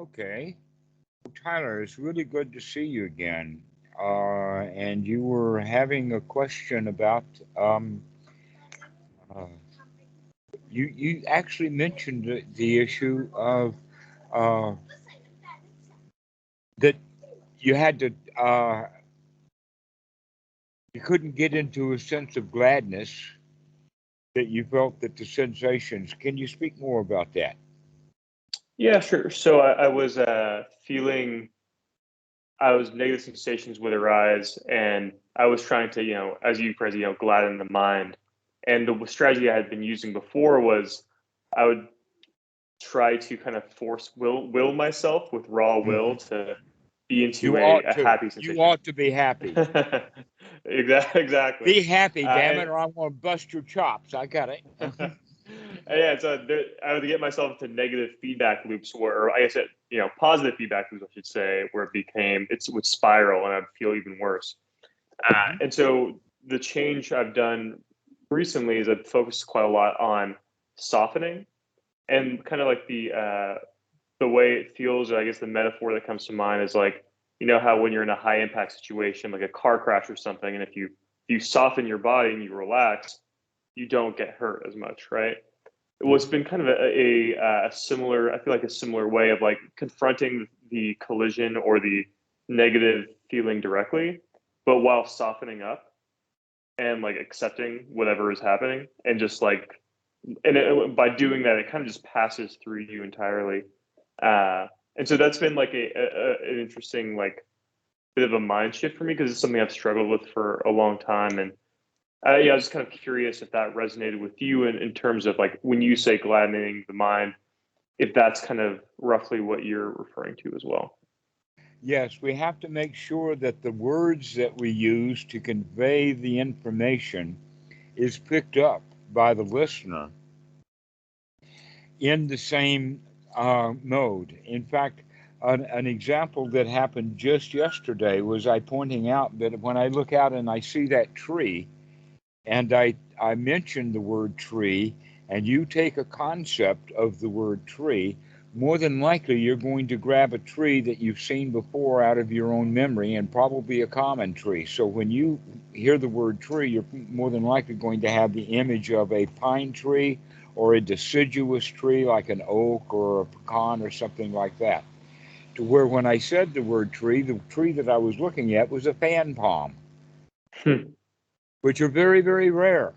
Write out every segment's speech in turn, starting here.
Okay. Well, Tyler, it's really good to see you again. And you were having a question about uh, you actually mentioned the issue of uh, that you had to you couldn't get into a sense of gladness that you felt that the sensations. Can you speak more about that? Yeah, sure. So I was feeling I was negative sensations would arise, and I was trying to, as you phrase, gladden the mind. And the strategy I had been using before was I would try to kind of force will myself with raw will Mhm. to be into You a ought to. happy You sensation. ought to be happy. Exactly. Be happy, damn And it, or I'm going to bust your chops. I got it. yeah, so I would get myself into negative feedback loops, or I guess positive feedback loops, I should say, where it would spiral and I'd feel even worse. Mhm. And so the change I've done recently is I've focused quite a lot on softening and kind of like the way it feels. Or I guess the metaphor that comes to mind is like, how when you're in a high impact situation, like a car crash or something, and if you soften your body and you relax, you don't get hurt as much, right? Well, it's Mhm. been kind of a similar, I feel like a similar way of like confronting the collision or the negative feeling directly, but while softening up and like accepting whatever is happening and just like, by doing that, it kind of just passes through you entirely. And so that's been like an interesting, like bit of a mind shift for me because it's something I've struggled with for a long time. And yeah, I was just kind of curious if that resonated with you in terms of like when you say gladdening the mind, if that's kind of roughly what you're referring to as well. Yes, we have to make sure that the words that we use to convey the information is picked up by the listener in the same mode. In fact, an example that happened just yesterday was I pointing out that when I look out and I see that tree, and I mention the word tree, and you take a concept of the word tree, more than likely you're going to grab a tree that you've seen before out of your own memory and probably a common tree. So when you hear the word tree, you're more than likely going to have the image of a pine tree or a deciduous tree like an oak or a pecan or something like that. To where when I said the tree that I was looking at was a fan palm, Hmm. which are very, very rare.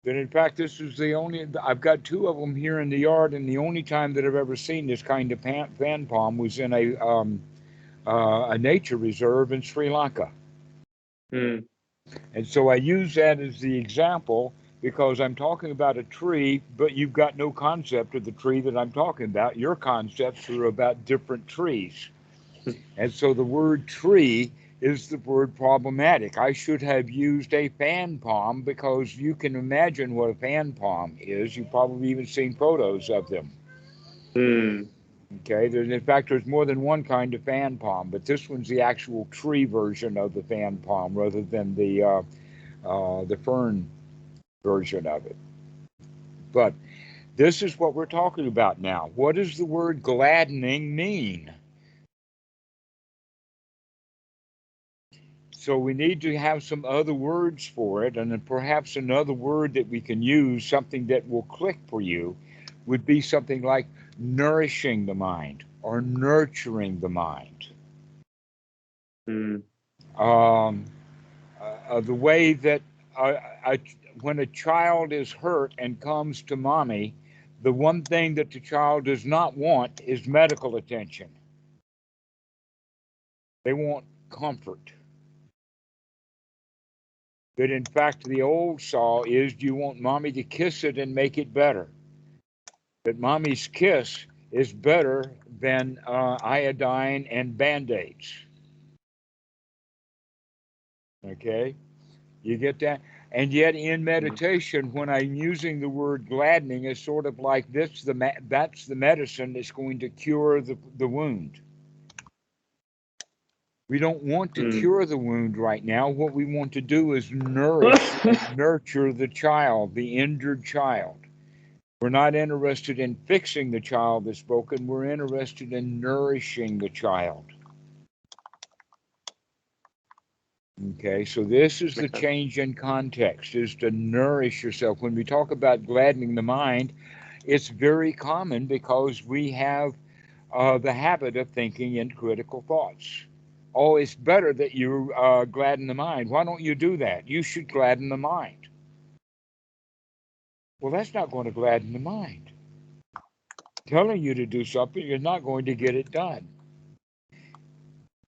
That in fact, this is the only, I've got two of them here in the yard, and the only time that I've ever seen this kind of fan palm was in a nature reserve in Sri Lanka. Hmm. And so I use that as the example because I'm talking about a tree, but you've got no concept of the tree that I'm talking about. Your concepts are about different trees. And so the word tree is the word problematic. I should have used a fan palm because you can imagine what a fan palm is. You've probably even seen photos of them. Hmm. Okay, in fact, there's more than one kind of fan palm, but this one's the actual tree version of the fan palm rather than the fern version of it. But this is what we're talking about now. What does the word gladdening mean? So we need to have some other words for it, and then perhaps another word that we can use, something that will click for you, would be something like nourishing the mind or nurturing the mind. Hmm. Um, the way that I, when a child is hurt and comes to mommy, the one thing that the child does not want is medical attention. They want comfort. But in fact, the old saw is, do you want mommy to kiss it and make it better? But mommy's kiss is better than iodine and band aids. Okay? You get that? And yet, in Hmm. meditation, when I'm using the word gladdening, it's sort of like this: that's the medicine that's going to cure the wound. We don't want to Hmm. cure the wound right now. What we want to do is nourish and nurture the child, the injured child. We're not interested in fixing the child that's broken. We're interested in nourishing the child. Okay, so this is the Makes sense. change in context, is to nourish yourself. When we talk about gladdening the mind, it's very common because we have the habit of thinking in critical thoughts. Oh, it's better that you gladden the mind. Why don't you do that? You should gladden the mind. Well, that's not going to gladden the mind. Telling you to do something is not going to get it done.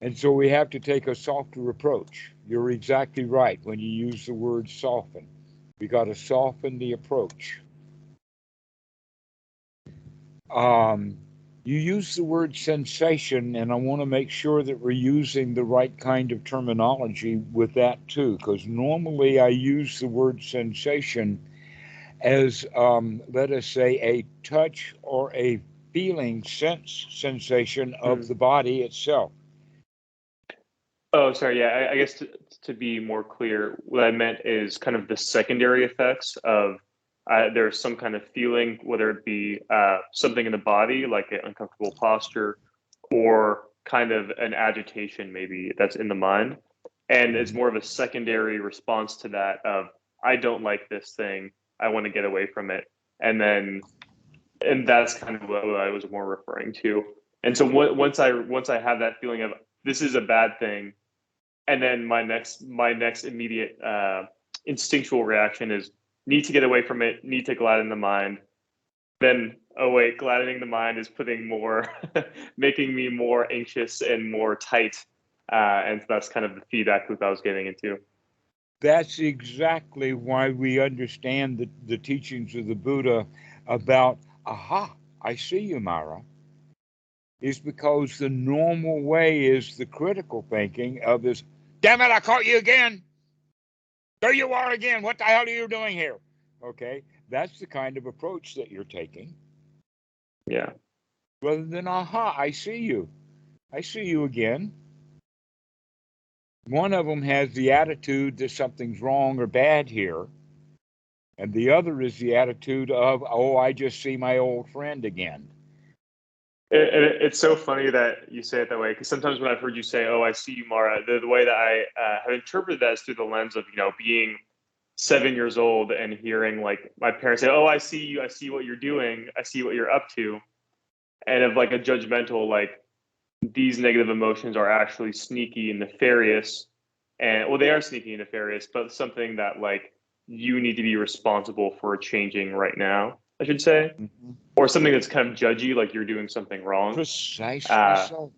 And so we have to take a softer approach. You're exactly right when you use the word soften. We got to soften the approach. Um, you use the word sensation, and I want to make sure that we're using the right kind of terminology with that too, because normally I use the word sensation as, let us say, a touch or a feeling sensation of Mm. the body itself. Oh, sorry. Yeah, I guess to be more clear, what I meant is kind of the secondary effects of there's some kind of feeling, whether it be something in the body, like an uncomfortable posture, or kind of an agitation, maybe that's in the mind. And it's Mhm. more of a secondary response to that of, I don't like this thing. I want to get away from it. And then, and that's kind of what I was more referring to. And so once I have that feeling of this is a bad thing, and then my next immediate instinctual reaction is need to get away from it, need to gladden the mind. Then, oh wait, gladdening the mind is putting more, making me more anxious and more tight, and that's kind of the feedback loop I was getting into. That's exactly why we understand the teachings of the Buddha about, aha, I see you, Mara, is because the normal way is the critical thinking of this, damn it, I caught you again. There you are again. What the hell are you doing here? Okay, that's the kind of approach that you're taking Yeah. rather than, aha, I see you. I see you again. One of them has the attitude that something's wrong or bad here, and the other is the attitude of, oh, I just see my old friend again. It's so funny that you say it that way because sometimes when I've heard you say, "Oh, I see you, Mara," the way that I have interpreted that is through the lens of being 7 years old and hearing like my parents say, "Oh, I see you. I see what you're doing. I see what you're up to," and of like a judgmental like these negative emotions are actually sneaky and nefarious, and well, they are sneaky and nefarious, but something that like you need to be responsible for changing right now, I should say, Mm-hmm. or something that's kind of judgy, like you're doing something wrong. Precisely Uh, so.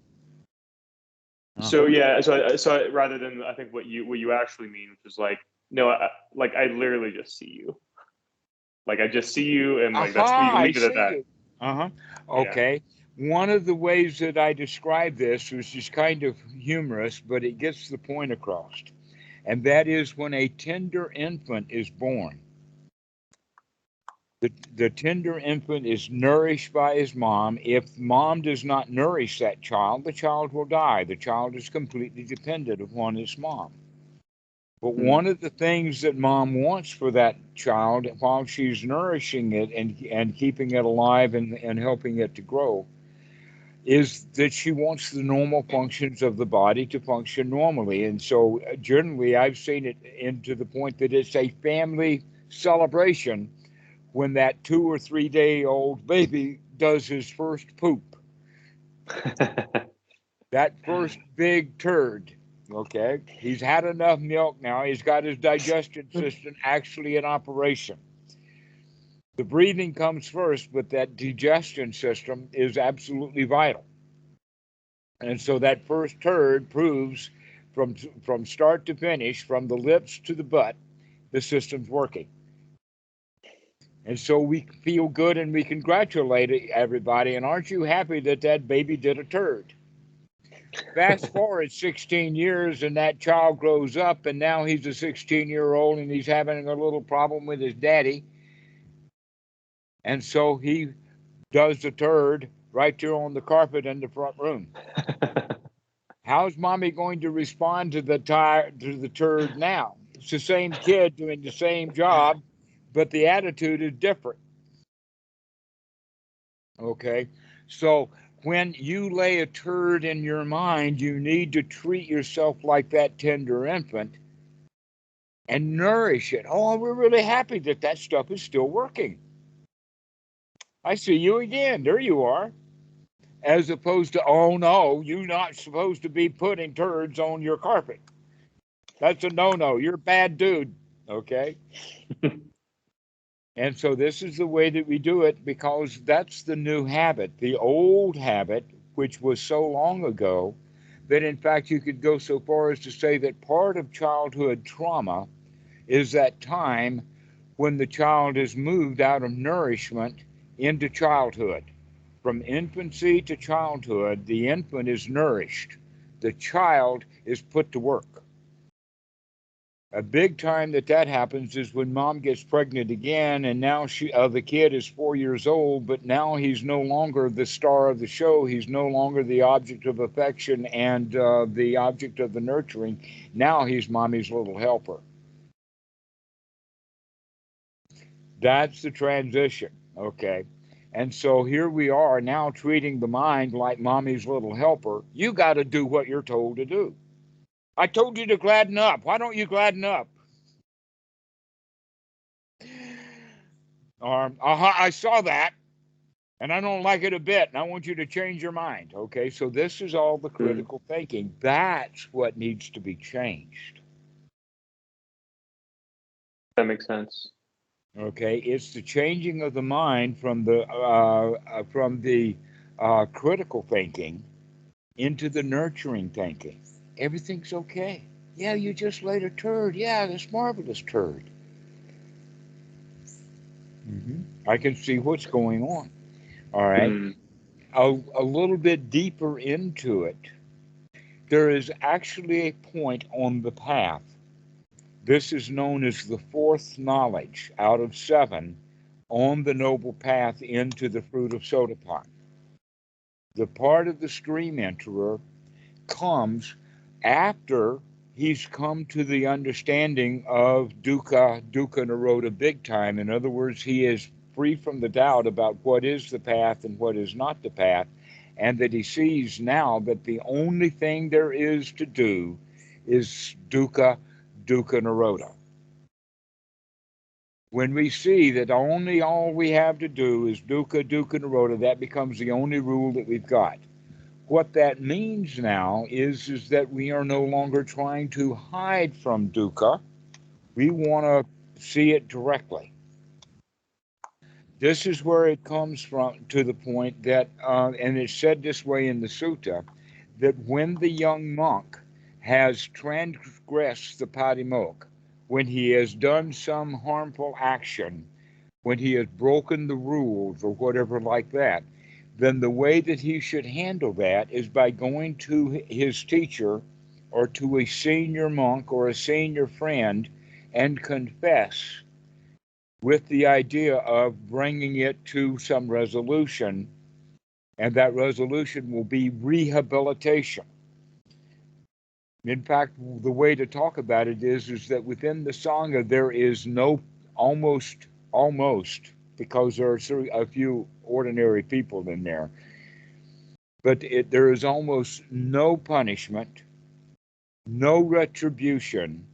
so Uh-huh. yeah, so rather than I think what you actually mean, which is like no, like I literally just see you, like I just see you, and like that's we Aha, can I leave it at see that. you. Uh-huh. Yeah. Okay. One of the ways that I describe this, which is kind of humorous, but it gets the point across, and that is when a tender infant is born. The tender infant is nourished by his mom. If mom does not nourish that child, the child will die. The child is completely dependent upon its mom. But Hmm. one of the things that mom wants for that child while she's nourishing it and keeping it alive and helping it to grow is that she wants the normal functions of the body to function normally. And so generally, I've seen it into the point that it's a family celebration when that 2 or 3 day old baby does his first poop, that first big turd. Okay, he's had enough milk now. He's got his digestion system actually in operation. The breathing comes first, but that digestion system is absolutely vital. And so that first turd proves from start to finish, from the lips to the butt, the system's working. And so we feel good and we congratulate everybody. And aren't you happy that that baby did a turd? Fast forward 16 years and that child grows up and now he's a 16-year-old and he's having a little problem with his daddy. And so he does the turd right there on the carpet in the front room. How's mommy going to respond to the turd now? It's the same kid doing the same job, but the attitude is different. Okay. So when you lay a turd in your mind, you need to treat yourself like that tender infant and nourish it. Oh, we're really happy that that stuff is still working. I see you again. There you are. As opposed to, oh no, you're not supposed to be putting turds on your carpet. That's a no no. You're a bad dude. Okay. And so this is the way that we do it because that's the new habit. The old habit, which was so long ago, that in fact you could go so far as to say that part of childhood trauma is that time when the child is moved out of nourishment into childhood. From infancy to childhood, the infant is nourished, the child is put to work. A big time that that happens is when mom gets pregnant again, and now the kid is 4 years old, but now he's no longer the star of the show. He's no longer the object of affection and the object of the nurturing. Now he's mommy's little helper. That's the transition, okay? And so here we are now treating the mind like mommy's little helper. You got to do what you're told to do. I told you to gladden up. Why don't you gladden up? Or, I saw that and I don't like it a bit and I want you to change your mind. Okay, so this is all the Mm, critical thinking. That's what needs to be changed. that makes sense. Okay, it's the changing of the mind from the critical thinking into the nurturing thinking. Everything's okay. Yeah, you just laid a turd. Yeah, this marvelous turd. I can see what's going on. All right. Mm, A little bit deeper into it, there is actually a point on the path. This is known as the fourth knowledge out of seven on the noble path into the fruit of Sotapan. The part of the stream enterer comes after he's come to the understanding of dukkha nirodha big time. In other words, he is free from the doubt about what is the path and what is not the path, and that he sees now that the only thing there is to do is dukkha nirodha. When we see that only all we have to do is dukkha nirodha, that becomes the only rule that we've got. What that means now is that we are no longer trying to hide from dukkha. We want to see it directly. This is where it comes from to the point that, and it's said this way in the sutta, that when the young monk has transgressed the patimokkha, when he has done some harmful action, when he has broken the rules or whatever like that, then the way that he should handle that is by going to his teacher or to a senior monk or a senior friend and confess with the idea of bringing it to some resolution, and that resolution will be rehabilitation. In fact, the way to talk about it is that within the Sangha there is no almost because there are a few ordinary people in there, but there is almost no punishment, no retribution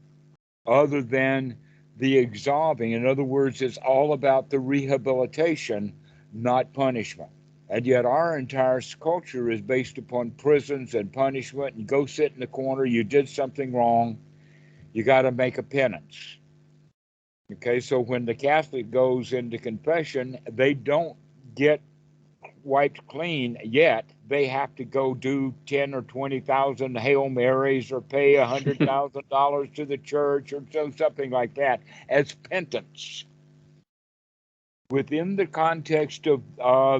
other than the absolving. In other words, it's all about the rehabilitation, not punishment. And yet, our entire culture is based upon prisons and punishment. And go sit in the corner. You did something wrong. You got to make a penance. Okay, so when the Catholic goes into confession, they don't get wiped clean yet. They have to go do 10 or 20,000 Hail Marys or pay $100,000 to the church or something like that as penance. Within the context of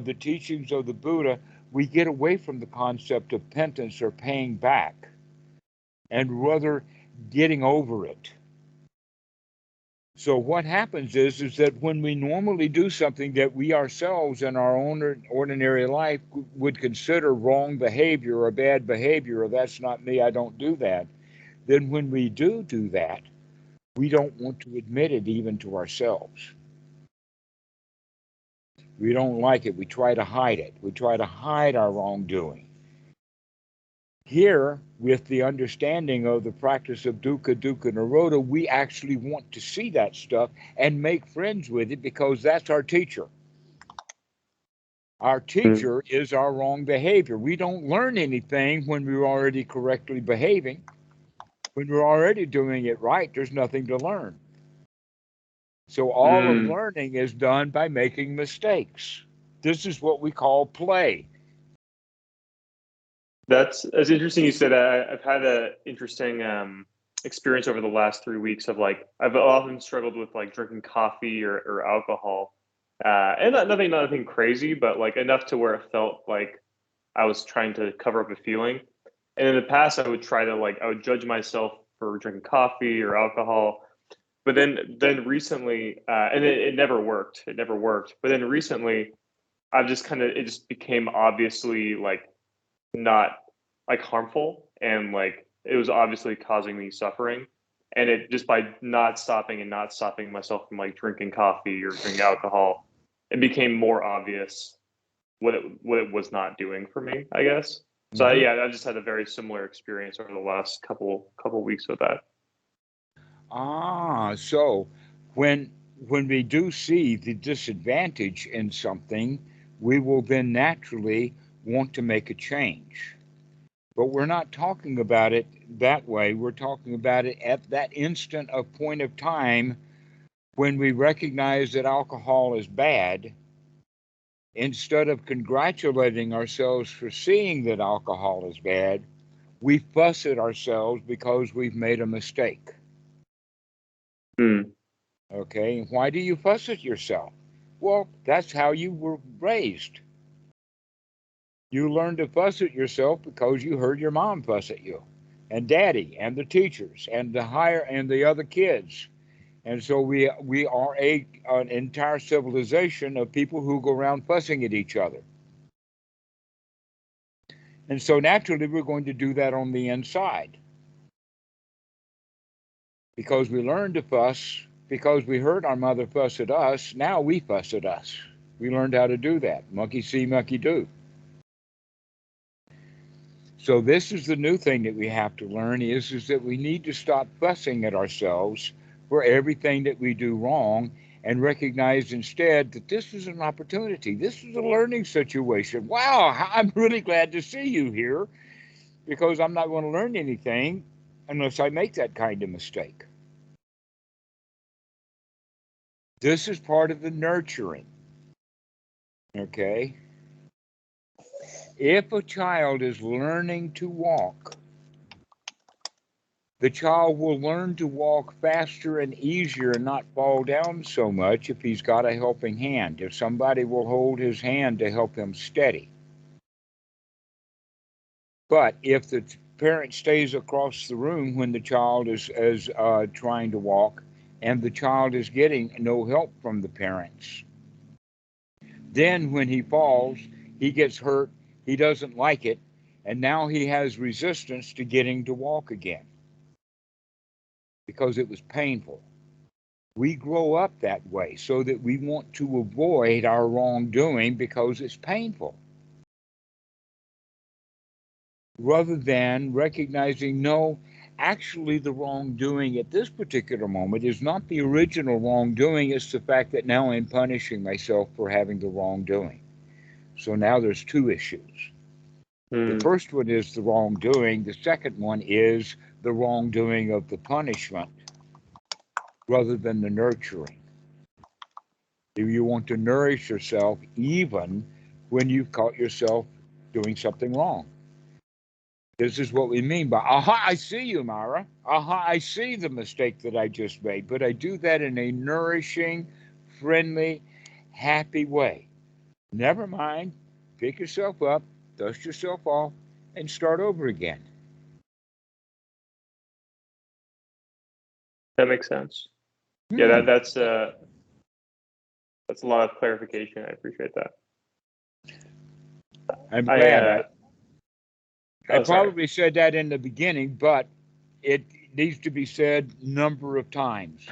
the teachings of the Buddha, we get away from the concept of penance or paying back and rather getting over it. So what happens is that when we normally do something that we ourselves in our own ordinary life would consider wrong behavior or bad behavior, or that's not me, I don't do that, then when we do that, we don't want to admit it even to ourselves. We don't like it. We try to hide it. We try to hide our wrongdoing. Here, with the understanding of the practice of dukkha, dukkha, nirodha, we actually want to see that stuff and make friends with it because that's our teacher. Our Mm. teacher is our wrong behavior. We don't learn anything when we're already correctly behaving. When we're already doing it right, there's nothing to learn. So all of Mm. learning is done by making mistakes. This is what we call play. That's interesting. You said I've had an interesting experience over the last 3 weeks of like I've often struggled with like drinking coffee or alcohol, and nothing crazy, but like enough to where it felt like I was trying to cover up a feeling. And in the past, I would try to like I would judge myself for drinking coffee or alcohol, but then recently, and it never worked. It never worked. But then recently, I've just kind of it just became obviously like not like harmful and like it was obviously causing me suffering, and it just by not stopping myself from like drinking coffee or drinking alcohol, it became more obvious what it was not doing for me, I guess. So Hmm. yeah, I just had a very similar experience over the last couple weeks with that. So when when we do see the disadvantage in something, we will then naturally want to make a change. But we're not talking about it that way. We're talking about it at that instant of point of time when we recognize that alcohol is bad. Instead of congratulating ourselves for seeing that alcohol is bad, we fuss at ourselves because we've made a mistake. Mm. Okay, and why do you fuss at yourself? Well, that's how you were raised. You learned to fuss at yourself because you heard your mom fuss at you, and daddy, and the teachers, and the higher, and the other kids. And so we are an entire civilization of people who go around fussing at each other. And so naturally, we're going to do that on the inside because we learned to fuss because we heard our mother fuss at us. Now we fuss at us. We learned how to do that. Monkey see, monkey do. So this is the new thing that we have to learn is that we need to stop fussing at ourselves for everything that we do wrong and recognize instead that this is an opportunity. This is a learning situation. Wow, I'm really glad to see you here because I'm not going to learn anything unless I make that kind of mistake. This is part of the nurturing. Okay? If a child is learning to walk, the child will learn to walk faster and easier and not fall down so much if he's got a helping hand, if somebody will hold his hand to help him steady. But if the parent stays across the room when the child is trying to walk and the child is getting no help from the parents, then when he falls, he gets hurt, he doesn't like it, and now he has resistance to getting to walk again because it was painful. We grow up that way so that we want to avoid our wrongdoing because it's painful. Rather than recognizing, no, actually, the wrongdoing at this particular moment is not the original wrongdoing, it's the fact that now I'm punishing myself for having the wrongdoing. So now there's two issues. The Mm. first one is the wrongdoing, the second one is the wrongdoing of the punishment rather than the nurturing. Do you want to nourish yourself even when you've caught yourself doing something wrong? This is what we mean by, aha, I see you, Mara. Aha, I see the mistake that I just made, but I do that in a nourishing, friendly, happy way. Never mind, pick yourself up, dust yourself off, and start over again. That makes sense. Yeah, Hmm. that's a lot of clarification. I appreciate that. I'm I glad. I oh sorry. probably said that in the beginning, but it needs to be said number of times.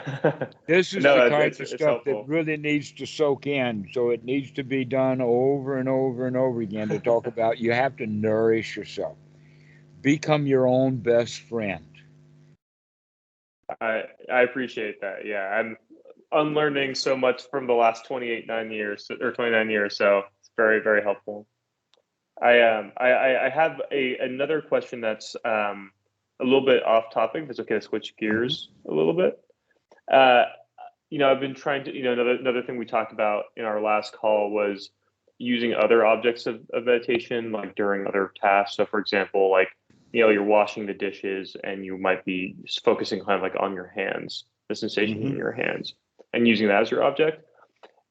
This is the No, kind of it's stuff that helpful. really needs to soak in. So it needs to be done over and over and over again to talk about you have to nourish yourself. Become your own best friend. I appreciate that. Yeah, I'm unlearning so much from the last 9 years or 29 years, so it's very, very helpful. I have another question that's a little bit off topic. If it's okay to switch Mhm. gears a little bit. Uh, I've been trying to, another thing we talked about in our last call was using other objects of meditation, like during other tasks. So, for example, like, you're washing the dishes and you might be focusing kind of like on your hands, the sensation in Mhm. your hands, and using that as your object.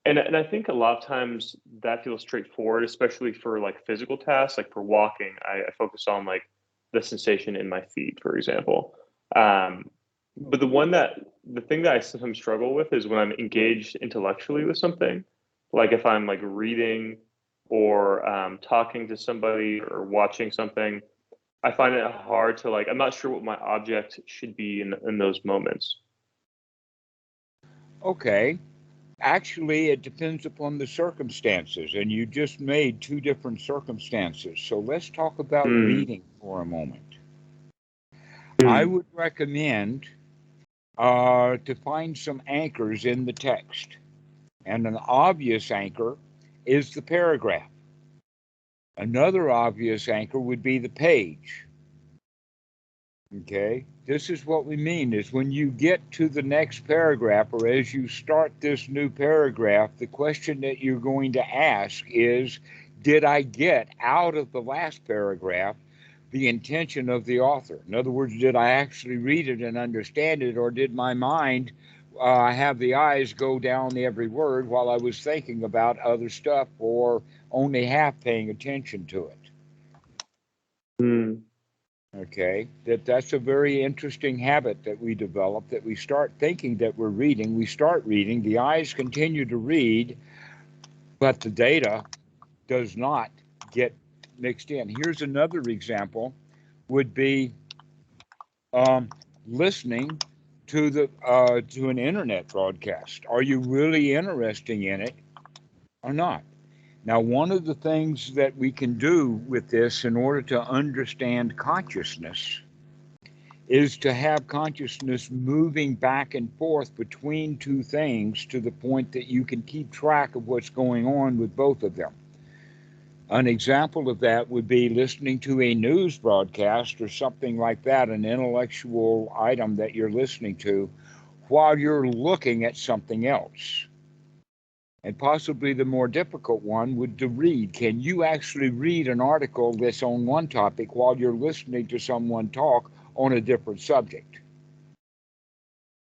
And I think a lot of times that feels straightforward, especially for like physical tasks, like for walking. I focus on like the sensation in my feet, for example. Um, but the thing that I sometimes struggle with is when I'm engaged intellectually with something, like if I'm like reading or talking to somebody or watching something, I find it hard to like, I'm not sure what my object should be in those moments. Okay. Actually, it depends upon the circumstances, and you just made two different circumstances. So let's talk about Mm, reading for a moment. I mm, would recommend to find some anchors in the text. And an obvious anchor is the paragraph. Another obvious anchor would be the page. Okay, this is what we mean is when you get to the next paragraph or as you start this new paragraph, the question that you're going to ask is, did I get out of the last paragraph the intention of the author? In other words, did I actually read it and understand it, or did my mind have the eyes go down every word while I was thinking about other stuff or only half paying attention to it? mm, Okay, that's a very interesting habit that we develop, that we start thinking that we're reading, we start reading, the eyes continue to read, but the data does not get mixed in. Here's another example would be um, listening to an internet broadcast. Are you really interested in it or not? Now, one of the things that we can do with this in order to understand consciousness is to have consciousness moving back and forth between two things to the point that you can keep track of what's going on with both of them. An example of that would be listening to a news broadcast or something like that, an intellectual item that you're listening to while you're looking at something else. And possibly the more difficult one would to read. Can you actually read an article that's on one topic while you're listening to someone talk on a different subject?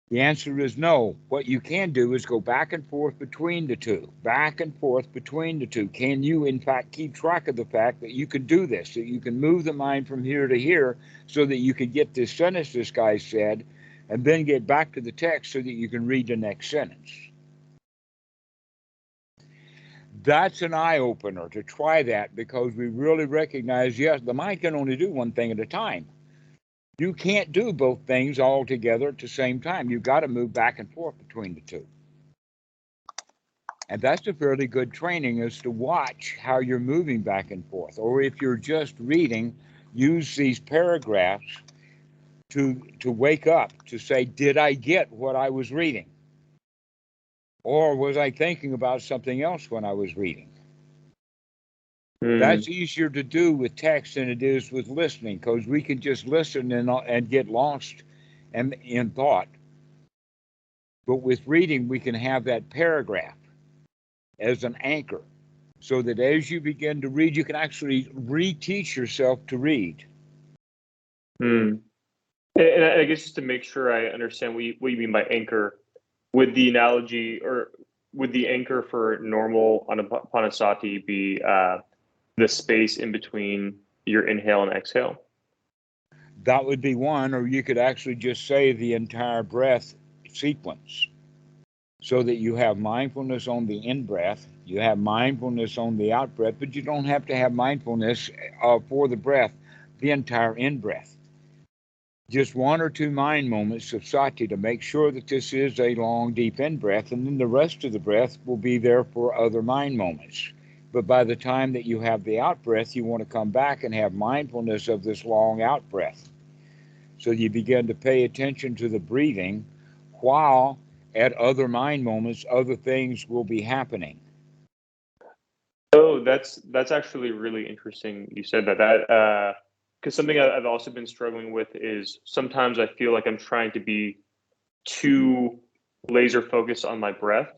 The answer is no. What you can do is go back and forth between the two, back and forth between the two. Can you, in fact, keep track of the fact that you can do this, that you can move the mind from here to here so that you can get this sentence this guy said, and then get back to the text so that you can read the next sentence? That's an eye opener to try that because we really recognize yes, the mind can only do one thing at a time. You can't do both things all together at the same time. You've got to move back and forth between the two. And that's a fairly good training is to watch how you're moving back and forth. Or if you're just reading, use these paragraphs to wake up to say, did I get what I was reading? Or was I thinking about something else when I was reading? That's mm. easier to do with text than it is with listening because we can just listen and get lost and in thought. But with reading, we can have that paragraph as an anchor so that as you begin to read, you can actually reteach yourself to read. Mm. And I guess just to make sure I understand what you mean by anchor, would the analogy or would the anchor for normal anapanasati be the space in between your inhale and exhale? That would be one, or you could actually just say the entire breath sequence so that you have mindfulness on the in breath, you have mindfulness on the out breath, but you don't have to have mindfulness for the breath, the entire in breath. just one or two mind moments of sati to make sure that this is a long, deep in breath, and then the rest of the breath will be there for other mind moments. But by the time that you have the out breath, you want to come back and have mindfulness of this long out breath. So you begin to pay attention to the breathing while at other mind moments, other things will be happening. Oh, that's actually really interesting. You said that because something I've also been struggling with is sometimes I feel like I'm trying to be too laser focused on my breath,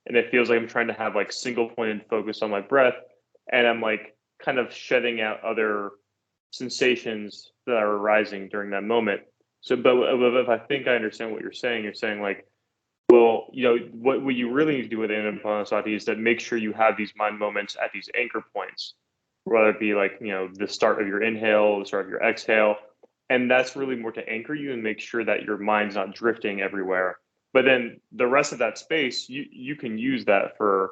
and it feels like I'm trying to have like single pointed focus on my breath, and I'm like kind of shutting out other sensations that are arising during that moment. So, but if I think I understand what you're saying like, well, what you really need to do with Anapanasati is that make sure you have these mind moments at these anchor points, whether it be like, the start of your inhale, the start of your exhale. And that's really more to anchor you and make sure that your mind's not drifting everywhere. But then the rest of that space, you can use that for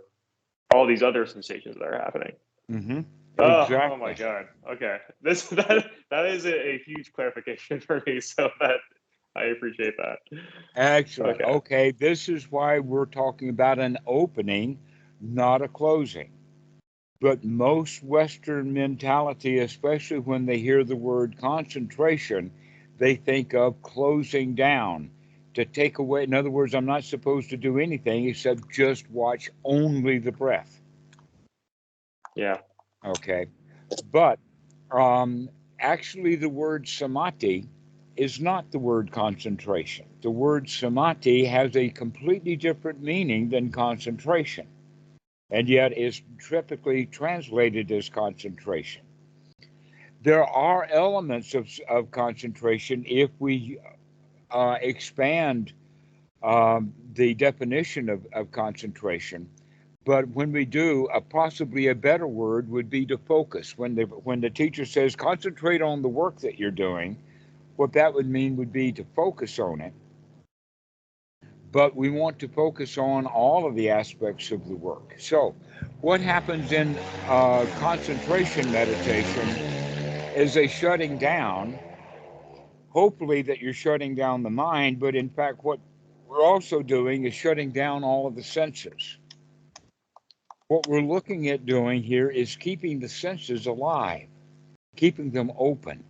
all these other sensations that are happening. Mm-hmm. Oh my Exactly. God. Okay. That is a huge clarification for me. So that I appreciate that. Excellent. Okay. Okay, this is why we're talking about an opening, not a closing. But most Western mentality, especially when they hear the word concentration, they think of closing down to take away. In other words, I'm not supposed to do anything except just watch only the breath. Yeah. Okay. But um, actually, the word samadhi is not the word concentration. The word samadhi has a completely different meaning than concentration, and yet is typically translated as concentration. There are elements of concentration if we expand the definition of concentration. But when we do, possibly a better word would be to focus. When the teacher says concentrate on the work that you're doing, what that would mean would be to focus on it. But we want to focus on all of the aspects of the work. So, what happens in concentration meditation is a shutting down. Hopefully, that you're shutting down the mind, but in fact, what we're also doing is shutting down all of the senses. What we're looking at doing here is keeping the senses alive, keeping them open.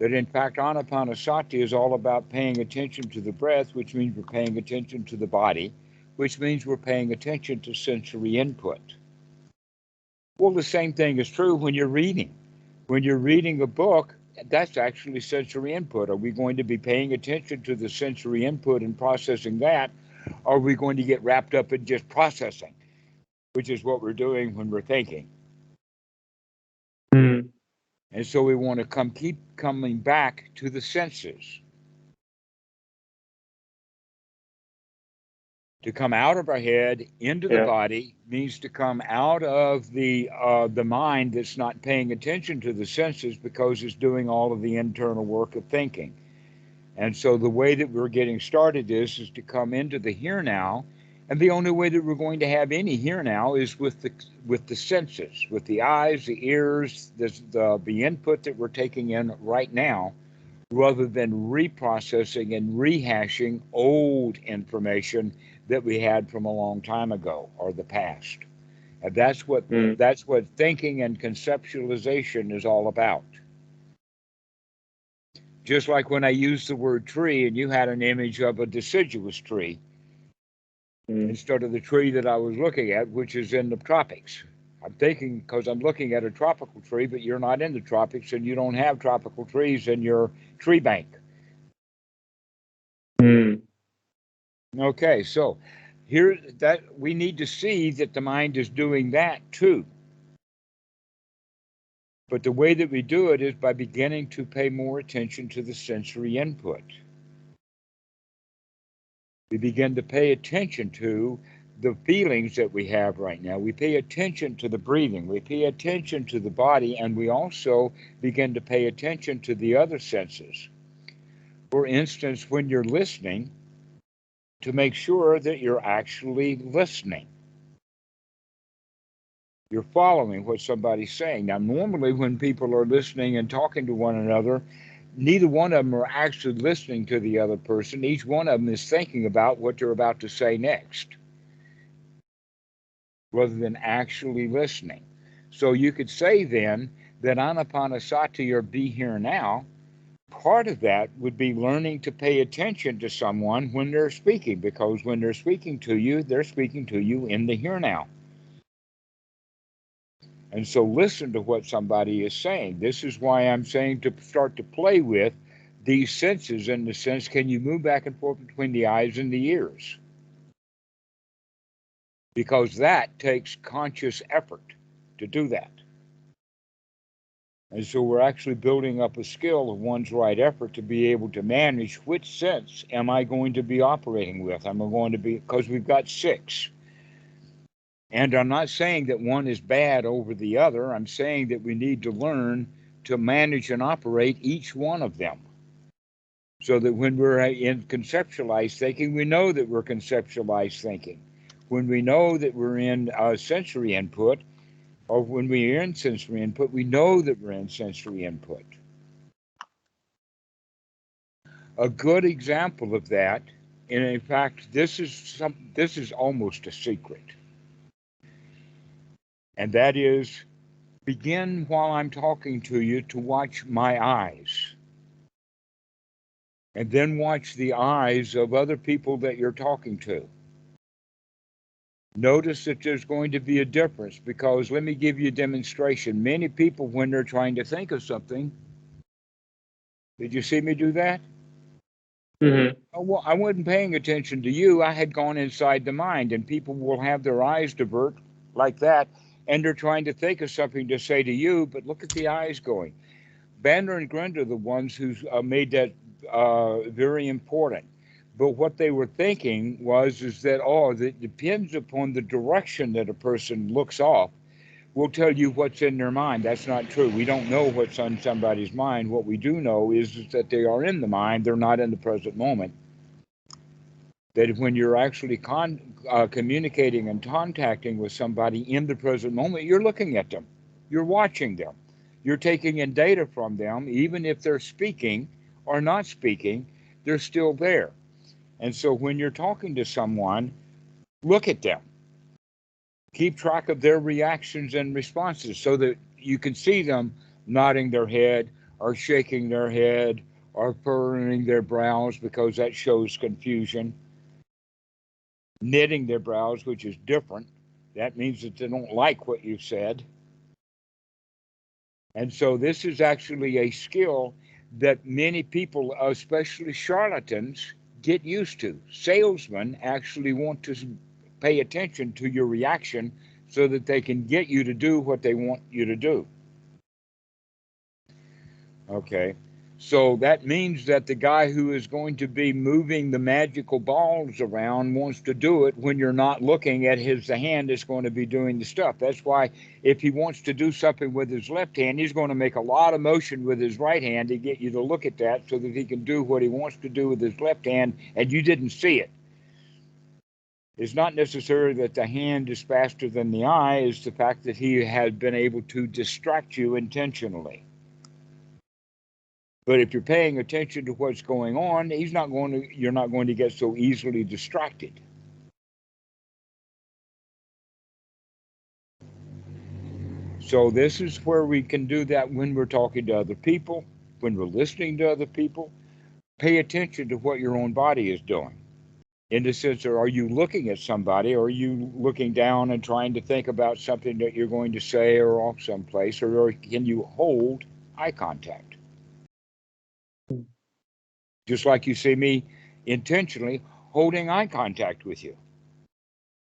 That in fact, Anapanasati is all about paying attention to the breath, which means we're paying attention to the body, which means we're paying attention to sensory input. Well, the same thing is true when you're reading. When you're reading a book, that's actually sensory input. Are we going to be paying attention to the sensory input and processing that? Or are we going to get wrapped up in just processing, which is what we're doing when we're thinking? Mm. And so we want to keep coming back to the senses. To come out of our head into the Yeah. body means to come out of the mind that's not paying attention to the senses because it's doing all of the internal work of thinking. And so the way that we're getting started is to come into the here now, and the only way that we're going to have any here now is with the senses, with the eyes, the ears, the input that we're taking in right now, rather than reprocessing and rehashing old information that we had from a long time ago or the past. And Mm. that's what thinking and conceptualization is all about. Just like when I used the word tree and you had an image of a deciduous tree Mm. instead of the tree that I was looking at, which is in the tropics. I'm thinking because I'm looking at a tropical tree, but you're not in the tropics and you don't have tropical trees in your tree bank. Mm. Okay, so here that we need to see that the mind is doing that too. But the way that we do it is by beginning to pay more attention to the sensory input. We begin to pay attention to the feelings that we have right now. We pay attention to the breathing. We pay attention to the body, and we also begin to pay attention to the other senses. For instance, when you're listening, to make sure that you're actually listening. You're following what somebody's saying. Now, normally when people are listening and talking to one another, neither one of them are actually listening to the other person. Each one of them is thinking about what they're about to say next rather than actually listening. So you could say then that anapanasati, or be here now, part of that would be learning to pay attention to someone when they're speaking, because when they're speaking to you, they're speaking to you in the here now. And so listen to what somebody is saying. This is why I'm saying to start to play with these senses, in the sense, can you move back and forth between the eyes and the ears? Because that takes conscious effort to do that. And so we're actually building up a skill of one's right effort to be able to manage which sense am I going to be operating with. Am I going to be, because we've got 6. And I'm not saying that one is bad over the other. I'm saying that we need to learn to manage and operate each one of them. So that when we're in conceptualized thinking, we know that we're conceptualized thinking. When we know that we're in sensory input, or when we're in sensory input, we know that we're in sensory input. A good example of that, and in fact, this is almost a secret, and that is, begin while I'm talking to you to watch my eyes, and then watch the eyes of other people that you're talking to. Notice that there's going to be a difference, because let me give you a demonstration. Many people, when they're trying to think of something, did you see me do that? Mm-hmm. Oh, well, I wasn't paying attention to you. I had gone inside the mind, and people will have their eyes divert like that, and they're trying to think of something to say to you, but look at the eyes going. Bandler and Grund are the ones who made that very important. But what they were thinking is that, oh, it depends upon the direction that a person looks off will tell you what's in their mind. That's not true. We don't know what's on somebody's mind. What we do know is that they are in the mind. They're not in the present moment. That when you're actually communicating and contacting with somebody in the present moment, you're looking at them, you're watching them, you're taking in data from them. Even if they're speaking or not speaking, they're still there. And so when you're talking to someone, look at them, keep track of their reactions and responses, so that you can see them nodding their head or shaking their head or furrowing their brows, because that shows confusion, knitting their brows, which is different. That means that they don't like what you said. And so this is actually a skill that many people, especially charlatans, get used to. Salesmen actually want to pay attention to your reaction so that they can get you to do what they want you to do. Okay. So that means that the guy who is going to be moving the magical balls around wants to do it when you're not looking at the hand that's going to be doing the stuff. That's why if he wants to do something with his left hand, he's going to make a lot of motion with his right hand to get you to look at that, so that he can do what he wants to do with his left hand and you didn't see it. It's not necessarily that the hand is faster than the eye, it's the fact that he has been able to distract you intentionally. But if you're paying attention to what's going on, you're not going to get so easily distracted. So this is where we can do that when we're talking to other people, when we're listening to other people. Pay attention to what your own body is doing. In the sense of, are you looking at somebody, or are you looking down and trying to think about something that you're going to say, or off someplace, or can you hold eye contact? Just like you see me intentionally holding eye contact with you.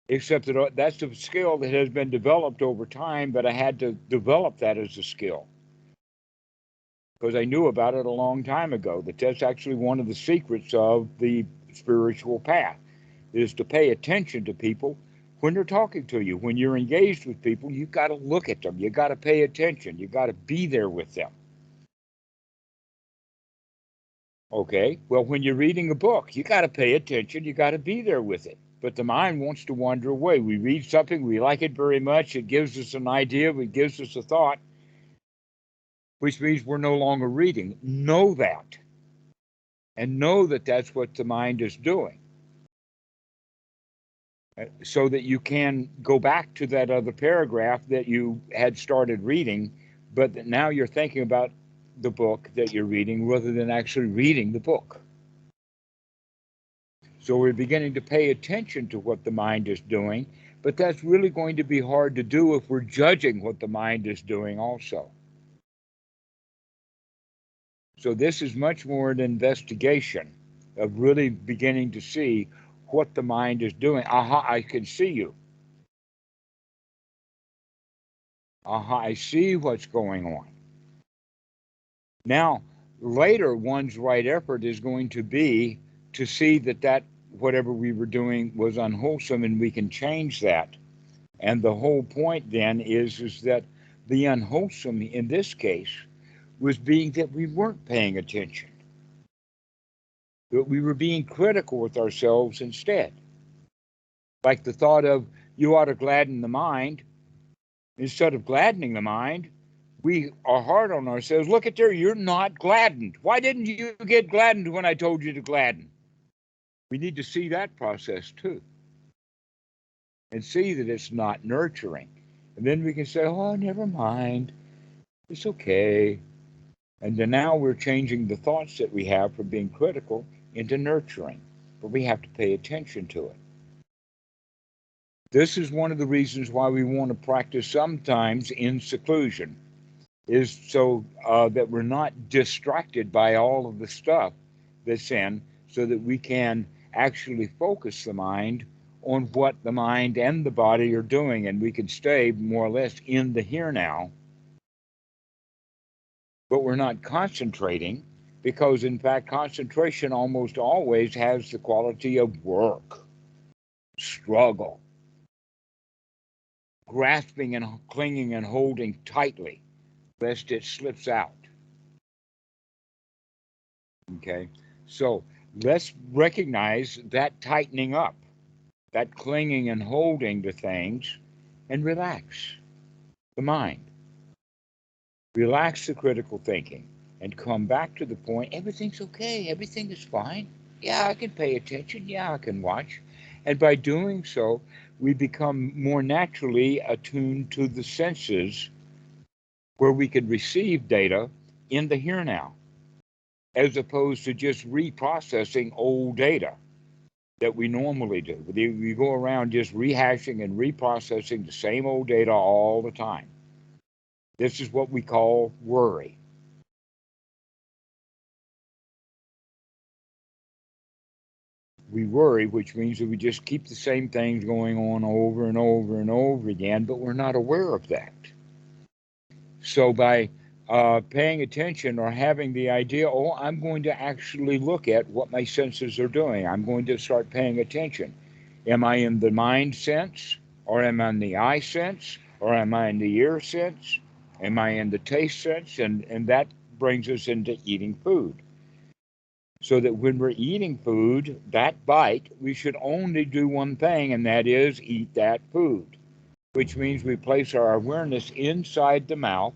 Except that that's a skill that has been developed over time, but I had to develop that as a skill because I knew about it a long time ago. That's actually one of the secrets of the spiritual path, is to pay attention to people when they're talking to you. When you're engaged with people, you've got to look at them. You've got to pay attention. You've got to be there with them. Okay, well, when you're reading a book, you got to pay attention. You got to be there with it. But the mind wants to wander away. We read something, we like it very much. It gives us an idea, it gives us a thought. which means we're no longer reading. Know that, and know that that's what the mind is doing, so that you can go back to that other paragraph that you had started reading, but that now you're thinking about the book that you're reading rather than actually reading the book. So we're beginning to pay attention to what the mind is doing, but that's really going to be hard to do if we're judging what the mind is doing also. So this is much more an investigation of really beginning to see what the mind is doing. Aha, I can see you. Aha, I see what's going on. Now, later, one's right effort is going to be to see that whatever we were doing was unwholesome, and we can change that. And the whole point then is that the unwholesome in this case was being that we weren't paying attention, that we were being critical with ourselves instead. Like the thought of, you ought to gladden the mind. Instead of gladdening the mind, we are hard on ourselves. Look at there, you're not gladdened. Why didn't you get gladdened when I told you to gladden? We need to see that process too, and see that it's not nurturing. And then we can say, oh, never mind, it's okay. And then now we're changing the thoughts that we have from being critical into nurturing, but we have to pay attention to it. This is one of the reasons why we want to practice sometimes in seclusion, is so that we're not distracted by all of the stuff that's in, so that we can actually focus the mind on what the mind and the body are doing, and we can stay more or less in the here now. But we're not concentrating, because in fact concentration almost always has the quality of work, struggle, grasping and clinging and holding tightly lest it slips out. Okay, so let's recognize that tightening up, that clinging and holding to things, and relax the mind, relax the critical thinking, and come back to the point, everything's okay, everything is fine. Yeah, I can pay attention. Yeah, I can watch. And by doing so, we become more naturally attuned to the senses, where we can receive data in the here now, as opposed to just reprocessing old data that we normally do. We go around just rehashing and reprocessing the same old data all the time. This is what we call worry. We worry, which means that we just keep the same things going on over and over and over again, but we're not aware of that. So by paying attention, or having the idea, oh, I'm going to actually look at what my senses are doing. I'm going to start paying attention. Am I in the mind sense, or am I in the eye sense, or am I in the ear sense? Am I in the taste sense? And that brings us into eating food. So that when we're eating food, that bite, we should only do one thing, and that is eat that food, which means we place our awareness inside the mouth,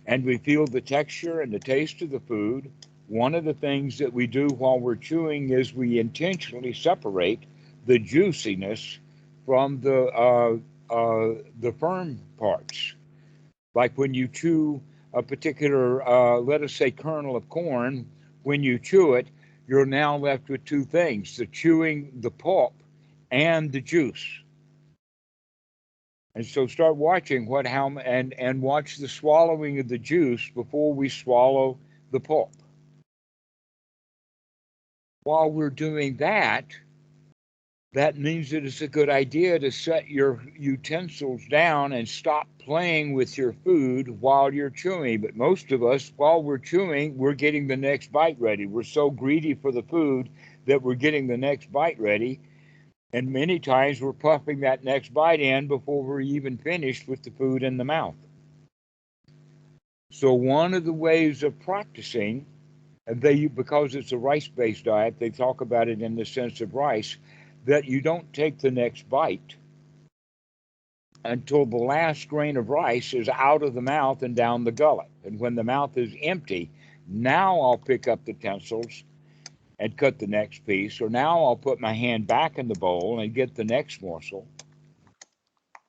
and we feel the texture and the taste of the food. One of the things that we do while we're chewing is we intentionally separate the juiciness from the firm parts. Like when you chew a particular, let us say, kernel of corn, when you chew it, you're now left with two things: the chewing, the pulp, and the juice. And so start watching and watch the swallowing of the juice before we swallow the pulp. While we're doing that, that means that it's a good idea to set your utensils down and stop playing with your food while you're chewing. But most of us, while we're chewing, we're getting the next bite ready. We're so greedy for the food that we're getting the next bite ready. And many times we're puffing that next bite in before we're even finished with the food in the mouth. So one of the ways of practicing, because it's a rice-based diet, they talk about it in the sense of rice, that you don't take the next bite until the last grain of rice is out of the mouth and down the gullet. And when the mouth is empty, now I'll pick up the utensils and cut the next piece, or now I'll put my hand back in the bowl and get the next morsel.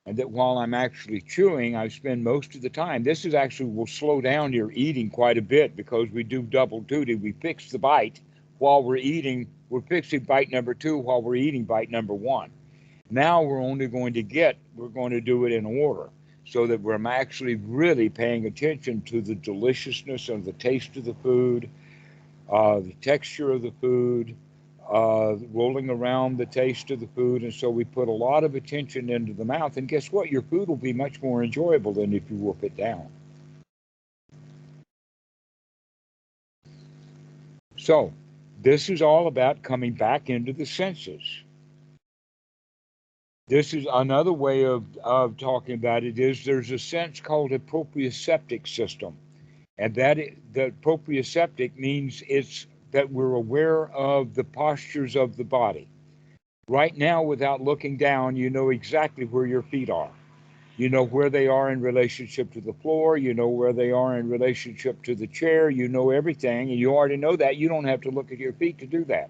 And that while I'm actually chewing, I spend most of the time. This is actually will slow down your eating quite a bit because we do double duty. We fix the bite while we're eating. We're fixing bite number 2 while we're eating bite number 1. Now we're going to do it in order so that we're actually really paying attention to the deliciousness of the taste of the food, the texture of the food, rolling around the taste of the food. And so we put a lot of attention into the mouth. And guess what? Your food will be much more enjoyable than if you wolf it down. So this is all about coming back into the senses. This is another way of talking about it is there's a sense called a proprioceptic system. And the proprioceptic means it's that we're aware of the postures of the body. Right now, without looking down, you know exactly where your feet are. You know where they are in relationship to the floor. You know where they are in relationship to the chair. You know everything, and you already know that. You don't have to look at your feet to do that.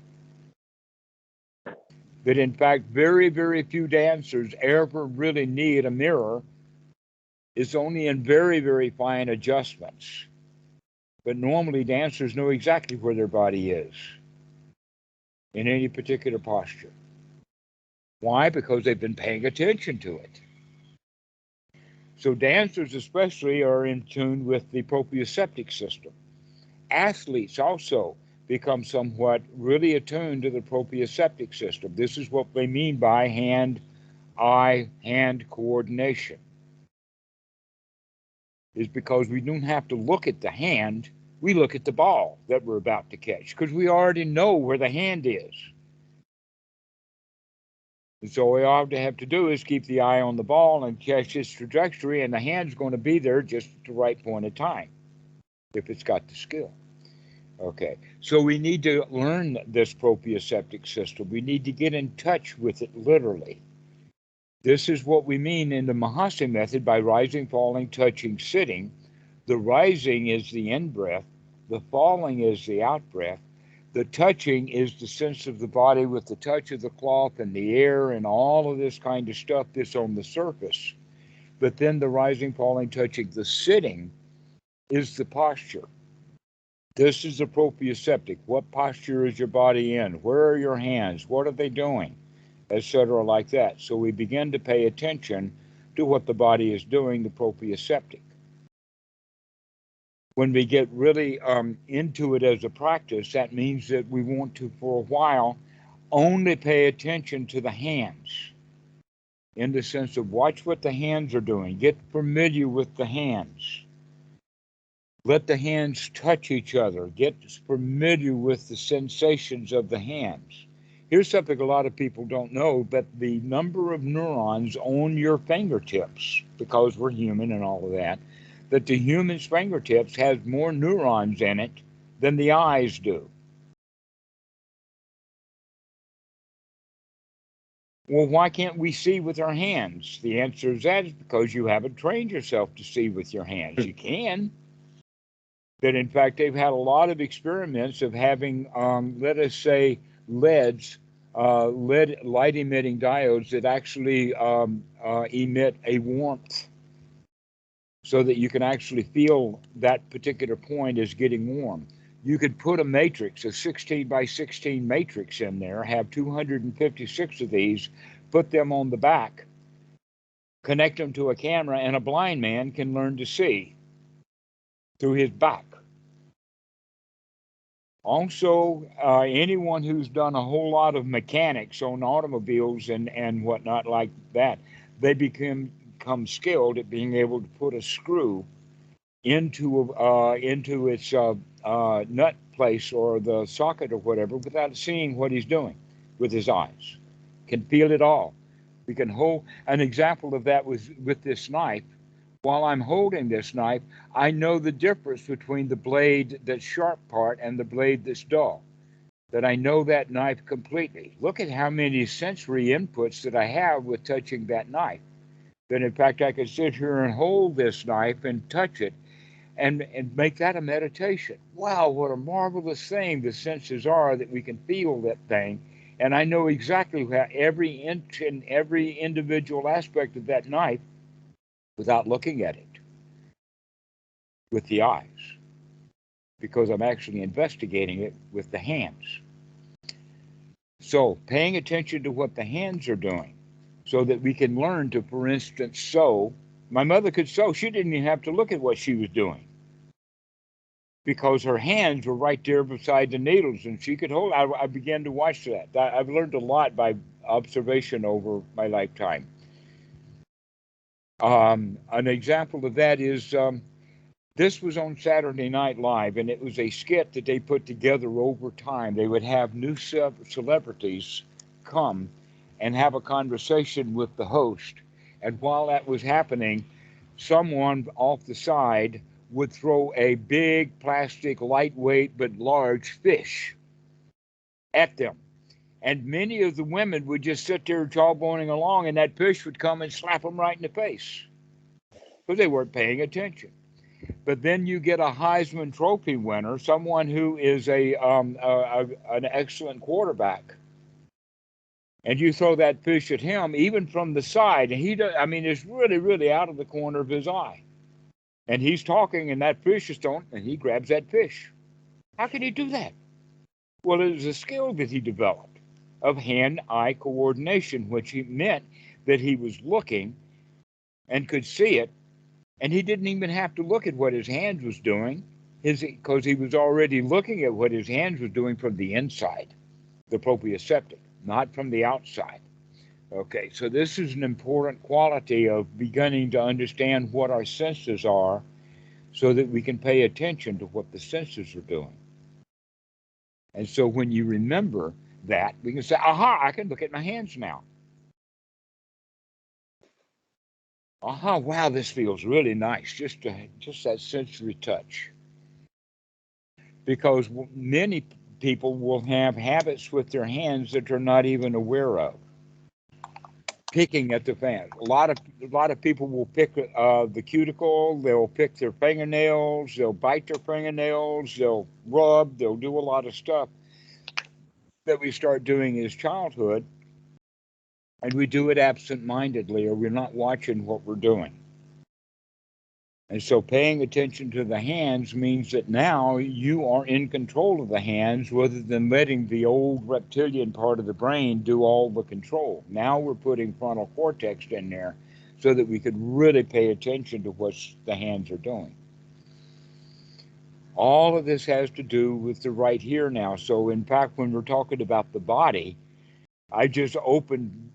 But in fact, very, very few dancers ever really need a mirror. It's only in very, very fine adjustments. But normally dancers know exactly where their body is in any particular posture. Why? Because they've been paying attention to it. So dancers especially are in tune with the proprioceptic system. Athletes also become somewhat really attuned to the proprioceptic system. This is what they mean by hand-eye hand coordination. Is because we don't have to look at the hand, we look at the ball that we're about to catch because we already know where the hand is. And so all we have to do is keep the eye on the ball and catch its trajectory, and the hand's going to be there just at the right point of time if it's got the skill. Okay, so we need to learn this proprioceptic system. We need to get in touch with it literally. This is what we mean in the Mahasi method by rising, falling, touching, sitting. The rising is the in-breath. The falling is the out-breath. The touching is the sense of the body with the touch of the cloth and the air and all of this kind of stuff that's on the surface. But then the rising, falling, touching, the sitting is the posture. This is the proprioceptic. What posture is your body in? Where are your hands? What are they doing? Etc. like that. So we begin to pay attention to what the body is doing, the proprioceptic. When we get really into it as a practice, that means that we want to, for a while, only pay attention to the hands in the sense of watch what the hands are doing. Get familiar with the hands. Let the hands touch each other. Get familiar with the sensations of the hands. Here's something a lot of people don't know, but the number of neurons on your fingertips, because we're human and all of that the human's fingertips has more neurons in it than the eyes do. Well, why can't we see with our hands? The answer is that is because you haven't trained yourself to see with your hands. You can. But in fact, they've had a lot of experiments of having, let us say, lead light-emitting diodes that actually emit a warmth so that you can actually feel that particular point is getting warm. You could put a matrix, a 16 by 16 matrix in there, have 256 of these, put them on the back, connect them to a camera, and a blind man can learn to see through his back. Also, anyone who's done a whole lot of mechanics on automobiles and whatnot like that, they become skilled at being able to put a screw into its nut place or the socket or whatever without seeing what he's doing with his eyes. Can feel it all. We can hold an example of that was with this knife. While I'm holding this knife, I know the difference between the blade that's sharp part and the blade that's dull. That I know that knife completely. Look at how many sensory inputs that I have with touching that knife. That in fact I could sit here and hold this knife and touch it and make that a meditation. Wow, what a marvelous thing the senses are that we can feel that thing. And I know exactly how every inch and every individual aspect of that knife without looking at it with the eyes, because I'm actually investigating it with the hands. So paying attention to what the hands are doing so that we can learn to, for instance, sew. My mother could sew. She didn't even have to look at what she was doing because her hands were right there beside the needles and she could hold. I began to watch that. I've learned a lot by observation over my lifetime. An example of that is this was on Saturday Night Live, and it was a skit that they put together over time. They would have new celebrities come and have a conversation with the host. And while that was happening, someone off the side would throw a big plastic, lightweight but large fish at them. And many of the women would just sit there jawboning along, and that fish would come and slap them right in the face because they weren't paying attention. But then you get a Heisman Trophy winner, someone who is an excellent quarterback, and you throw that fish at him, even from the side, and he does, I mean, it's really, really out of the corner of his eye. And he's talking, and that fish is thrown, and he grabs that fish. How could he do that? Well, it was a skill that he developed of hand-eye coordination, which he meant that he was looking and could see it, and he didn't even have to look at what his hands was doing, because he was already looking at what his hands was doing from the inside, the proprioceptic, not from the outside. Okay, so this is an important quality of beginning to understand what our senses are so that we can pay attention to what the senses are doing. And so when you remember that, we can say, aha, I can look at my hands now. Aha, wow, this feels really nice, just that sensory touch. Because many people will have habits with their hands that they're not even aware of. Picking at the fans. A lot of people will pick the cuticle. They'll pick their fingernails. They'll bite their fingernails. They'll rub. They'll do a lot of stuff that we start doing as childhood, and we do it absent-mindedly, or we're not watching what we're doing. And so paying attention to the hands means that now you are in control of the hands rather than letting the old reptilian part of the brain do all the control. Now we're putting frontal cortex in there so that we could really pay attention to what the hands are doing. All of this has to do with the right here now. So in fact, when we're talking about the body, I just opened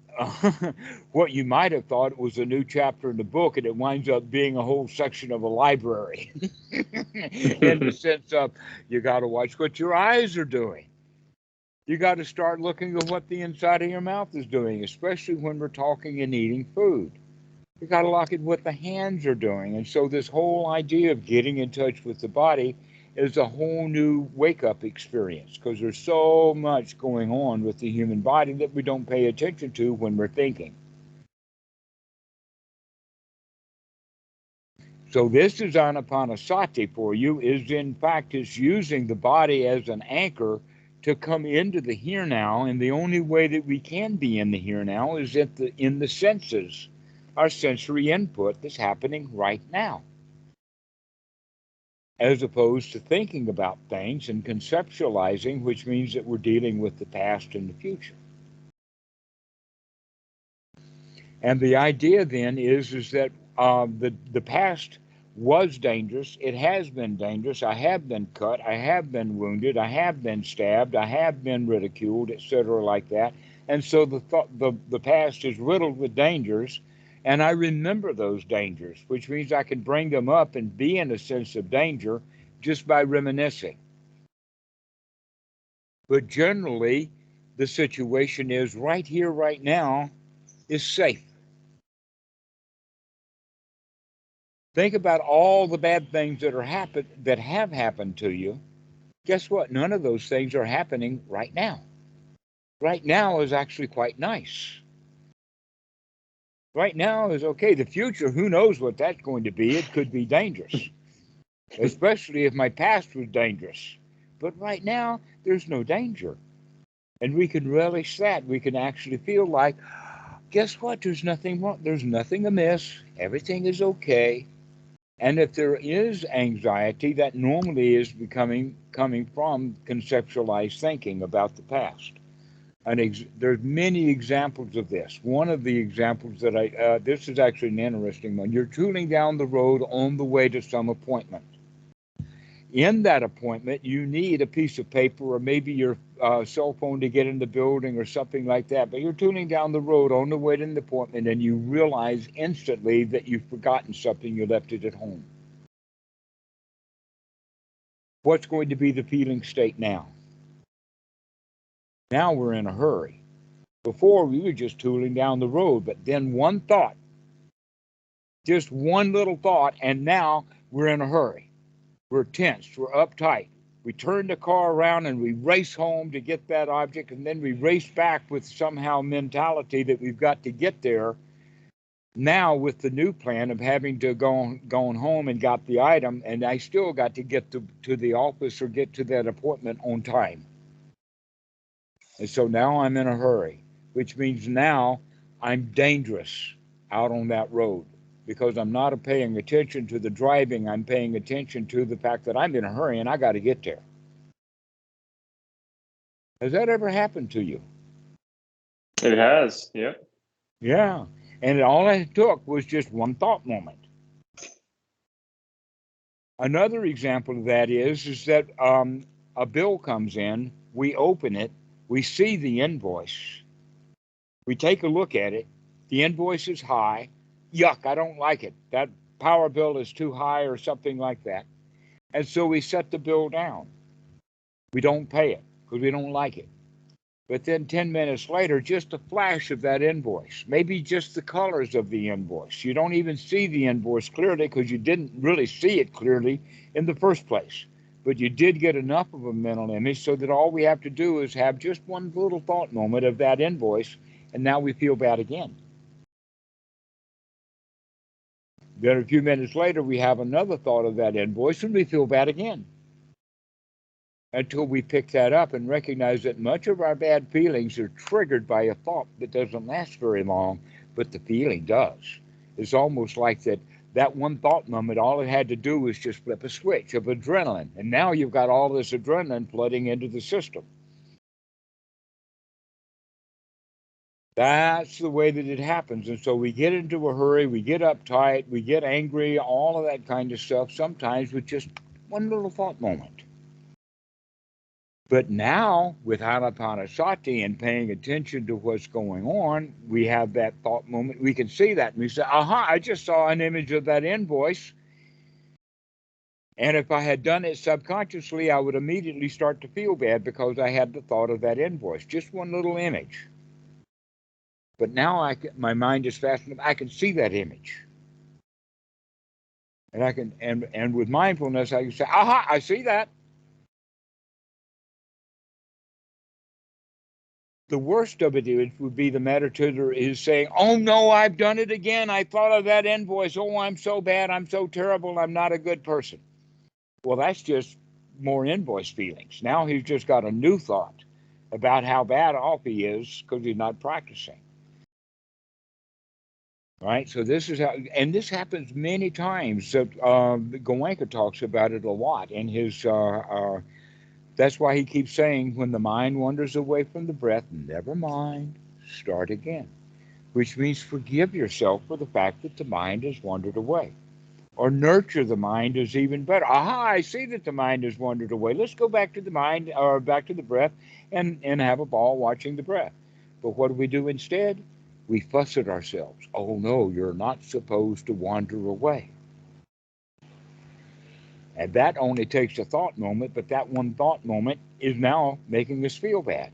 what you might have thought was a new chapter in the book, and it winds up being a whole section of a library in the sense of you got to watch what your eyes are doing. You got to start looking at what the inside of your mouth is doing, especially when we're talking and eating food. You got to look at what the hands are doing. And so this whole idea of getting in touch with the body is a whole new wake-up experience because there's so much going on with the human body that we don't pay attention to when we're thinking. So this is anapanasati for you is in fact is using the body as an anchor to come into the here now, and the only way that we can be in the here now is in the senses, our sensory input that's happening right now, as opposed to thinking about things and conceptualizing, which means that we're dealing with the past and the future. And the idea then is that the past was dangerous. It has been dangerous. I have been cut. I have been wounded. I have been stabbed. I have been ridiculed, etc., like that. And so the past is riddled with dangers, and I remember those dangers, which means I can bring them up and be in a sense of danger just by reminiscing. But generally, the situation is right here, right now, is safe. Think about all the bad things that have happened to you. Guess what? None of those things are happening right now. Right now is actually quite nice. Right now is okay. The future, who knows what that's going to be? It could be dangerous, especially if my past was dangerous. But right now, there's no danger. And we can relish that. We can actually feel like, guess what? There's nothing wrong. There's nothing amiss. Everything is okay. And if there is anxiety, that normally is coming from conceptualized thinking about the past. There's many examples of this. One of the examples that this is actually an interesting one. You're tooling down the road on the way to some appointment. In that appointment, you need a piece of paper or maybe your cell phone to get in the building or something like that. But you're tuning down the road on the way to the appointment and you realize instantly that you've forgotten something, you left it at home. What's going to be the feeling state now? Now we're in a hurry. Before we were just tooling down the road, but then one thought, just one little thought, and now we're in a hurry. We're tensed, we're uptight. We turn the car around and we race home to get that object, and then we race back with somehow mentality that we've got to get there. Now with the new plan of having to gone home and got the item, and I still got to get to the office or get to that appointment on time. And so now I'm in a hurry, which means now I'm dangerous out on that road because I'm not paying attention to the driving. I'm paying attention to the fact that I'm in a hurry and I got to get there. Has that ever happened to you? It has, yep. Yeah. And all it took was just one thought moment. Another example of that is that a bill comes in, we open it, we see the invoice, we take a look at it, the invoice is high, yuck, I don't like it. That power bill is too high or something like that. And so we set the bill down. We don't pay it because we don't like it. But then 10 minutes later, just a flash of that invoice, maybe just the colors of the invoice. You don't even see the invoice clearly because you didn't really see it clearly in the first place. But you did get enough of a mental image so that all we have to do is have just one little thought moment of that invoice, and now we feel bad again. Then a few minutes later, we have another thought of that invoice, and we feel bad again. Until we pick that up and recognize that much of our bad feelings are triggered by a thought that doesn't last very long, but the feeling does. It's almost like that one thought moment, all it had to do was just flip a switch of adrenaline. And now you've got all this adrenaline flooding into the system. That's the way that it happens. And so we get into a hurry, we get uptight, we get angry, all of that kind of stuff, sometimes with just one little thought moment. But now, with Anapanasati and paying attention to what's going on, we have that thought moment. We can see that. And we say, aha, I just saw an image of that invoice. And if I had done it subconsciously, I would immediately start to feel bad because I had the thought of that invoice. Just one little image. But now my mind is fast enough. I can see that image. And I can, and with mindfulness, I can say, aha, I see that. The worst of it would be the meditator is saying, oh no, I've done it again. I thought of that invoice. Oh, I'm so bad. I'm so terrible. I'm not a good person. Well, that's just more invoice feelings. Now he's just got a new thought about how bad off he is because he's not practicing. Right? So this is how, and this happens many times. So, Goenka talks about it a lot in his that's why he keeps saying, when the mind wanders away from the breath, never mind, start again, which means forgive yourself for the fact that the mind has wandered away. Or nurture the mind is even better. Aha, I see that the mind has wandered away. Let's go back to the mind or back to the breath and have a ball watching the breath. But what do we do instead? We fuss at ourselves. Oh no, you're not supposed to wander away. And that only takes a thought moment, but that one thought moment is now making us feel bad.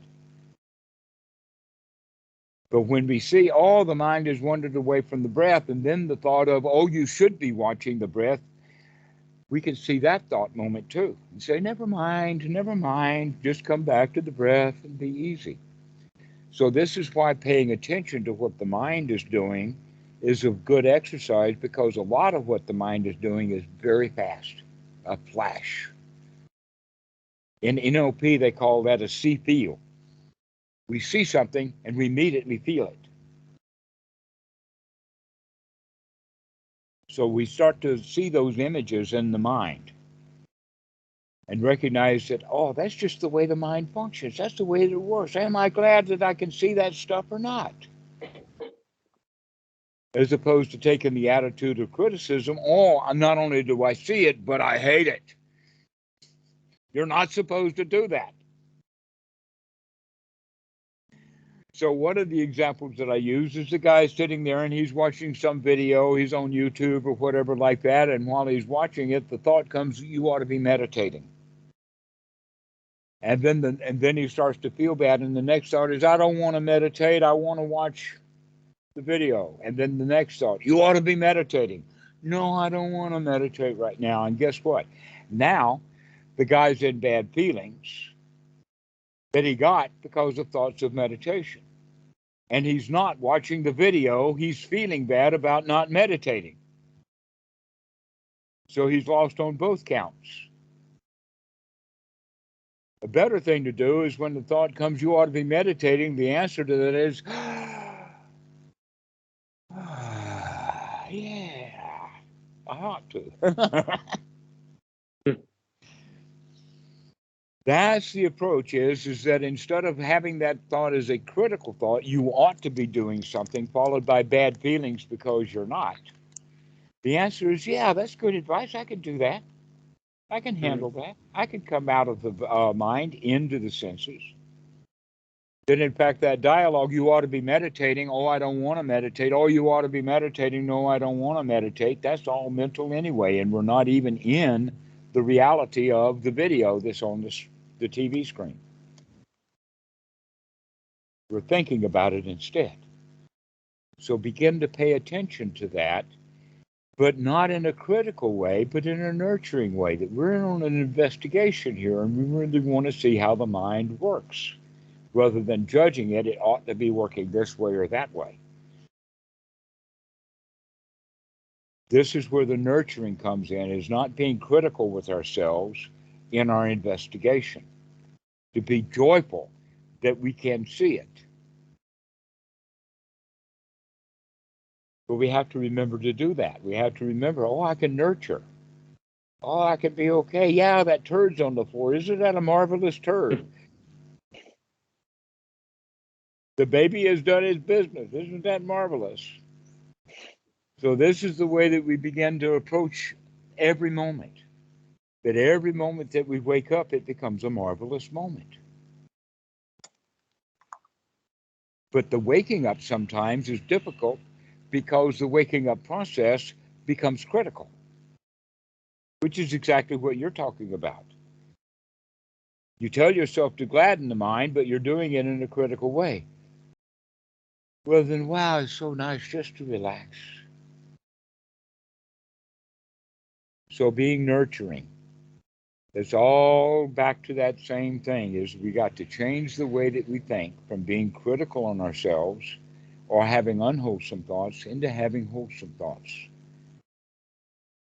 But when we see, oh, the mind has wandered away from the breath, and then the thought of, oh, you should be watching the breath, we can see that thought moment too. And say, never mind, just come back to the breath and be easy. So this is why paying attention to what the mind is doing is a good exercise because a lot of what the mind is doing is very fast, a flash. In NLP, they call that a see feel. We see something and we immediately feel it. So we start to see those images in the mind and recognize that, oh, that's just the way the mind functions. That's the way it works. Am I glad that I can see that stuff or not? As opposed to taking the attitude of criticism, oh, not only do I see it, but I hate it. You're not supposed to do that. So one of the examples that I use is the guy sitting there and he's watching some video, he's on YouTube or whatever like that, and while he's watching it, the thought comes, you ought to be meditating. And then he starts to feel bad, and the next thought is, I don't want to meditate, I want to watch the video. And then the next thought, you ought to be meditating. No, I don't want to meditate right now. And guess what? Now the guy's in bad feelings that he got because of thoughts of meditation. And he's not watching the video, he's feeling bad about not meditating. So he's lost on both counts. A better thing to do is when the thought comes, you ought to be meditating, the answer to that is, yeah, I ought to. That's the approach is that instead of having that thought as a critical thought, you ought to be doing something, followed by bad feelings because you're not. The answer is, yeah, that's good advice. I can do that. I can handle that. I can come out of the mind into the senses. Then, in fact, that dialogue, you ought to be meditating. Oh, I don't want to meditate. Oh, you ought to be meditating. No, I don't want to meditate. That's all mental anyway, and we're not even in the reality of the video that's on the TV screen. We're thinking about it instead. So begin to pay attention to that, but not in a critical way, but in a nurturing way, that we're on an investigation here and we really want to see how the mind works. Rather than judging it, it ought to be working this way or that way. This is where the nurturing comes in, is not being critical with ourselves in our investigation. To be joyful that we can see it. But we have to remember to do that. We have to remember, oh, I can nurture. Oh, I can be okay. Yeah, that turd's on the floor. Isn't that a marvelous turd? The baby has done his business. Isn't that marvelous? So this is the way that we begin to approach every moment. That every moment that we wake up, it becomes a marvelous moment. But the waking up sometimes is difficult because the waking up process becomes critical, which is exactly what you're talking about. You tell yourself to gladden the mind, but you're doing it in a critical way. Well, then, wow, it's so nice just to relax. So being nurturing, it's all back to that same thing, is we got to change the way that we think from being critical on ourselves or having unwholesome thoughts into having wholesome thoughts.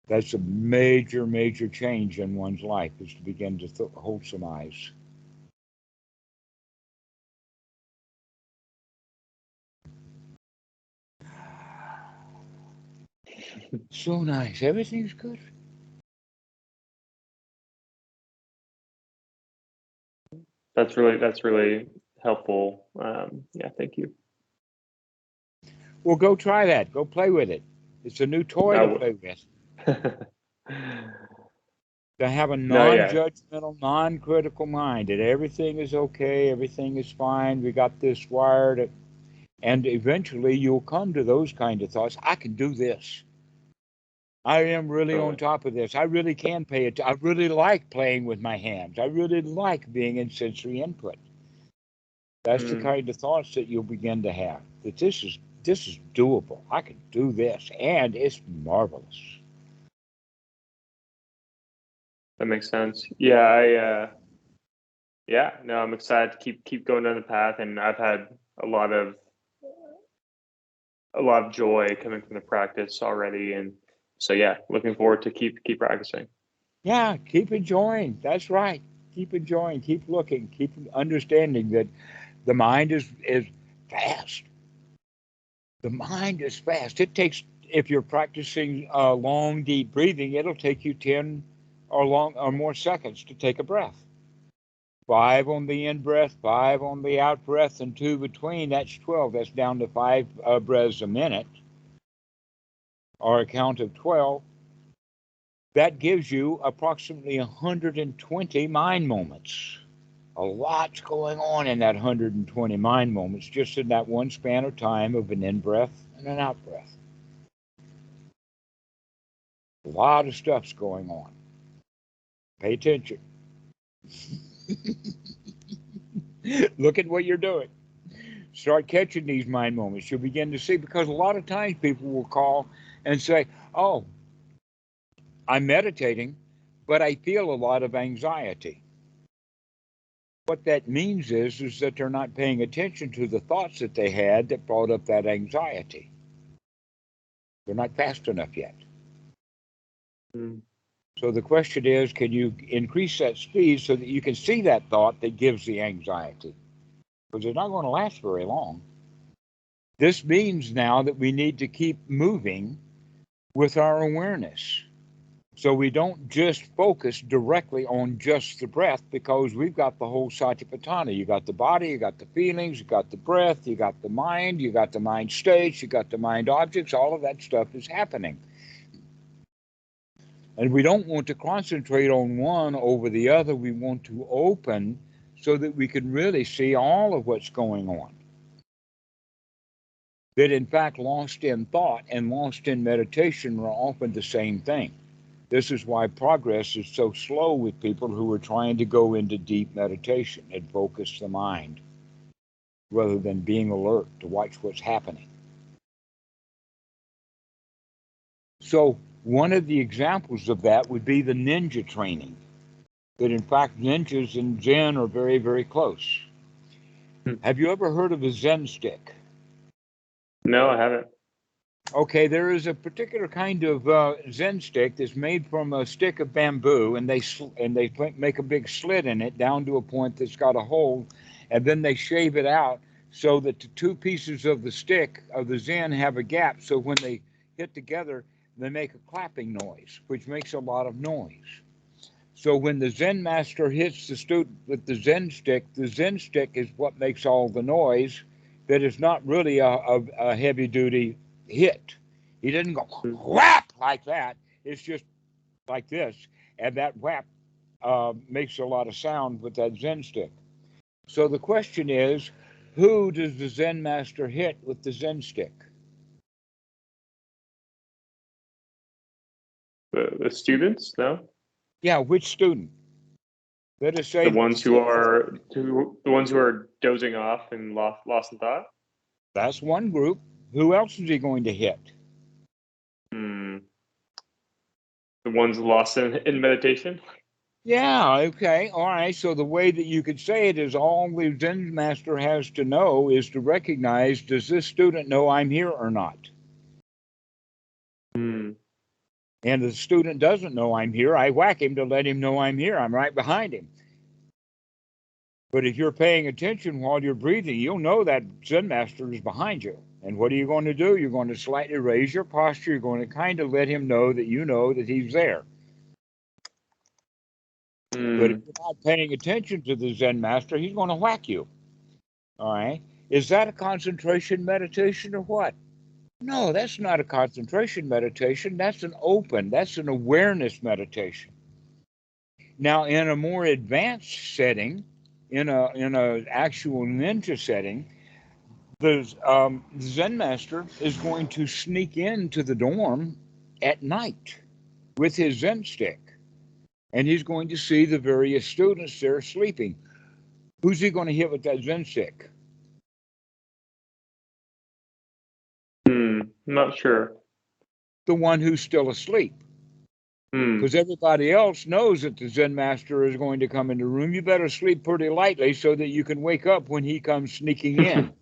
That's a major, major change in one's life, is to begin to wholesomeize. So nice. Everything's good. That's really helpful. Yeah, thank you. Well, go try that. Go play with it. It's a new toy to play with. To have a non-judgmental, non-critical mind, that everything is okay, everything is fine, we got this wired, and eventually you'll come to those kind of thoughts. I can do this. I am really on top of this. I really can pay it. I really like playing with my hands. I really like being in sensory input. That's the kind of thoughts that you'll begin to have. That this is doable. I can do this, and it's marvelous. That makes sense. Yeah, I'm excited to keep going down the path, and I've had a lot of a lot of joy coming from the practice already. And so, yeah, looking forward to keep practicing. Yeah, keep enjoying. That's right. Keep enjoying. Keep looking. Keep understanding that the mind is fast. The mind is fast. It takes, if you're practicing long, deep breathing, it'll take you 10 or more seconds to take a breath. 5 on the in breath, 5 on the out breath, and 2 between. That's 12. That's down to 5 breaths a minute, or a count of 12. That gives you approximately 120 mind moments. A lot's going on in that 120 mind moments, just in that one span of time of an in breath and an out breath. A lot of stuff's going on. Pay attention. Look at what you're doing. Start catching these mind moments. You'll begin to see, because a lot of times people will call and say, oh, I'm meditating, but I feel a lot of anxiety. What that means is that they're not paying attention to the thoughts that they had that brought up that anxiety. They're not fast enough yet. Mm. So the question is, can you increase that speed so that you can see that thought that gives the anxiety? Because it's not going to last very long. This means now that we need to keep moving with our awareness. So we don't just focus directly on just the breath, because we've got the whole satipatthana. You got the body, you got the feelings, you got the breath, you got the mind states, you got the mind objects. All of that stuff is happening. And we don't want to concentrate on one over the other. We want to open so that we can really see all of what's going on. That in fact, lost in thought and lost in meditation are often the same thing. This is why progress is so slow with people who are trying to go into deep meditation and focus the mind, rather than being alert to watch what's happening. So one of the examples of that would be the ninja training. That in fact, ninjas and Zen are very, very close. Have you ever heard of a Zen stick? No, I haven't. Okay, there is a particular kind of Zen stick that's made from a stick of bamboo, and they make a big slit in it down to a point that's got a hole, and then they shave it out so that the two pieces of the stick of the Zen have a gap. So when they hit together, they make a clapping noise, which makes a lot of noise. So when the Zen master hits the student with the Zen stick is what makes all the noise. That is not really a heavy duty hit. He didn't go whap like that. It's just like this, and that whap makes a lot of sound with that Zen stick. So the question is, who does the Zen master hit with the Zen stick? The students, no? Yeah, which student? Let us say The ones who are dozing off and lost in thought. That's one group. Who else is he going to hit? The ones lost in meditation. Yeah, okay, all right. So the way that you could say it is, all the Zen master has to know is to recognize, does this student know I'm here or not? And if the student doesn't know I'm here, I whack him to let him know I'm here. I'm right behind him. But if you're paying attention while you're breathing, you'll know that Zen master is behind you. And what are you going to do? You're going to slightly raise your posture. You're going to kind of let him know that you know that he's there. But if you're not paying attention to the Zen master, he's going to whack you. All right. Is that a concentration meditation or what? No, that's not a concentration meditation. That's an awareness meditation. Now, in a more advanced setting, in a actual ninja setting, the Zen master is going to sneak into the dorm at night with his Zen stick, and he's going to see the various students there sleeping. Who's he going to hit with that Zen stick? Not sure. The one who's still asleep. Because everybody else knows that the Zen master is going to come in the room. You better sleep pretty lightly so that you can wake up when he comes sneaking in.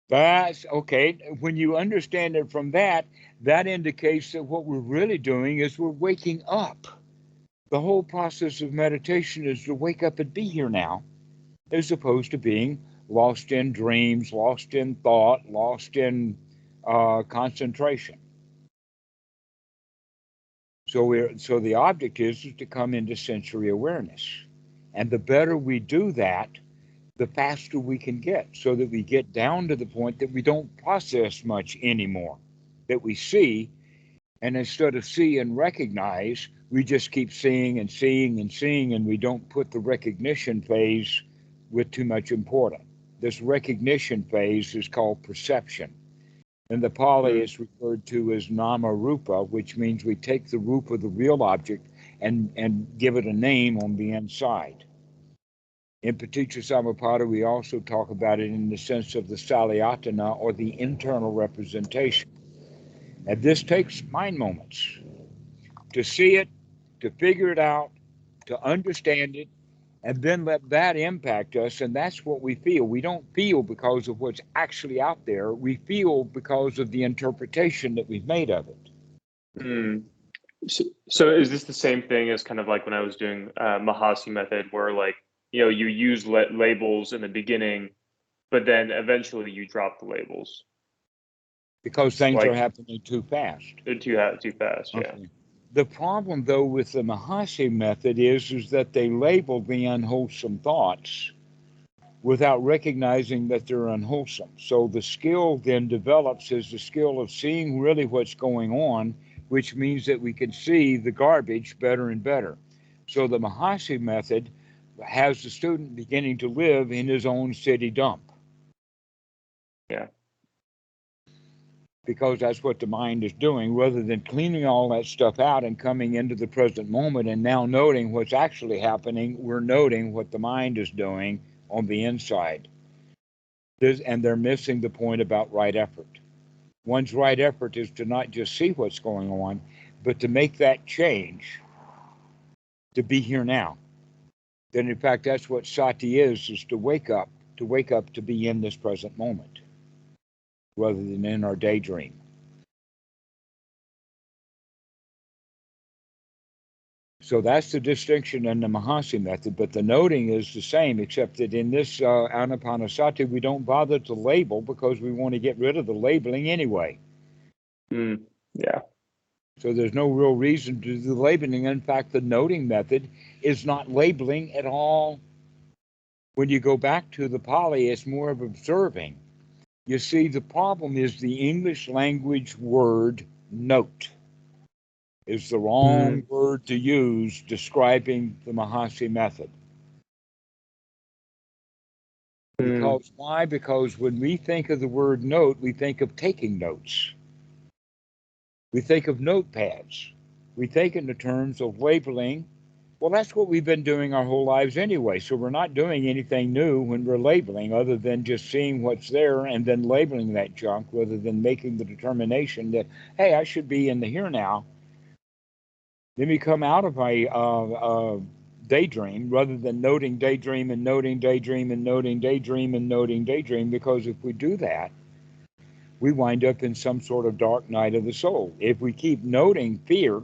That's okay. When you understand it from that, that indicates that what we're really doing is we're waking up. The whole process of meditation is to wake up and be here now, as opposed to being lost in dreams, lost in thought, lost in concentration. So the object is to come into sensory awareness, and the better we do that, the faster we can get, so that we get down to the point that we don't process much anymore, that we see, and instead of see and recognize, we just keep seeing and seeing and seeing, and we don't put the recognition phase with too much importance. This recognition phase is called perception. And the Pali Mm. is referred to as Namarupa, which means we take the rupa, the real object, and give it a name on the inside. In Paticca Samuppada, we also talk about it in the sense of the Salayatana, or the internal representation. And this takes mind moments to see it, to figure it out, to understand it, and then let that impact us. And that's what we feel. We don't feel because of what's actually out there. We feel because of the interpretation that we've made of it. Mm. So is this the same thing as kind of like when I was doing Mahasi method, where like, you use labels in the beginning, but then eventually you drop the labels, Because things are like happening too fast. too fast? Yeah. Okay. The problem, though, with the Mahasi method is that they label the unwholesome thoughts without recognizing that they're unwholesome. So the skill then develops as the skill of seeing really what's going on, which means that we can see the garbage better and better. So the Mahasi method has the student beginning to live in his own city dump, Yeah. because that's what the mind is doing, rather than cleaning all that stuff out and coming into the present moment and now noting what's actually happening. We're noting what the mind is doing on the inside. And they're missing the point about right effort. One's right effort is to not just see what's going on, but to make that change, to be here now. Then, in fact, that's what sati is to wake up to be in this present moment, rather than in our daydream. So that's the distinction in the Mahasi method, but the noting is the same, except that in this Anapanasati, we don't bother to label because we want to get rid of the labeling anyway. Mm. Yeah. So there's no real reason to do the labeling. In fact, the noting method is not labeling at all. When you go back to the Pali, it's more of observing. You see, the problem is the English language word note is the wrong Mm. word to use describing the Mahasi method. Mm. Because why? Because when we think of the word note, we think of taking notes. We think of notepads. We think in the terms of labeling. Well, that's what we've been doing our whole lives anyway. So we're not doing anything new when we're labeling, other than just seeing what's there and then labeling that junk, rather than making the determination that, hey, I should be in the here now. Let me come out of my daydream, rather than noting daydream and noting daydream and noting daydream and noting daydream. Because if we do that, we wind up in some sort of dark night of the soul. If we keep noting fear,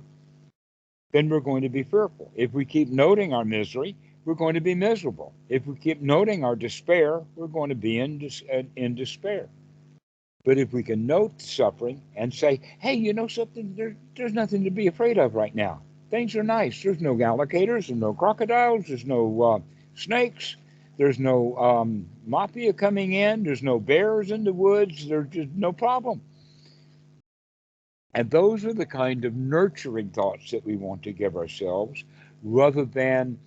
then we're going to be fearful. If we keep noting our misery, we're going to be miserable. If we keep noting our despair, we're going to be in despair. But if we can note suffering and say, hey, you know something? There's nothing to be afraid of right now. Things are nice. There's no alligators, there's no crocodiles, there's no snakes, there's no mafia coming in, there's no bears in the woods, there's just no problem. And those are the kind of nurturing thoughts that we want to give ourselves, rather than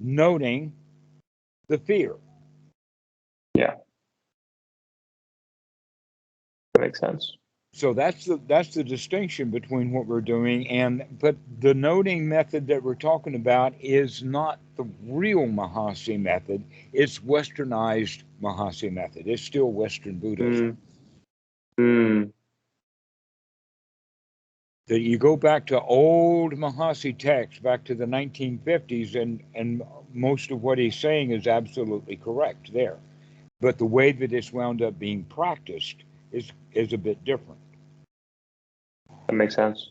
noting the fear. Yeah. That makes sense. So that's the distinction between what we're doing. But the noting method that we're talking about is not the real Mahasi method. It's westernized Mahasi method. It's still Western Buddhism. Mm. Mm. That you go back to old Mahasi texts, back to the 1950s, and most of what he's saying is absolutely correct there. But the way that it's wound up being practiced is a bit different. That makes sense.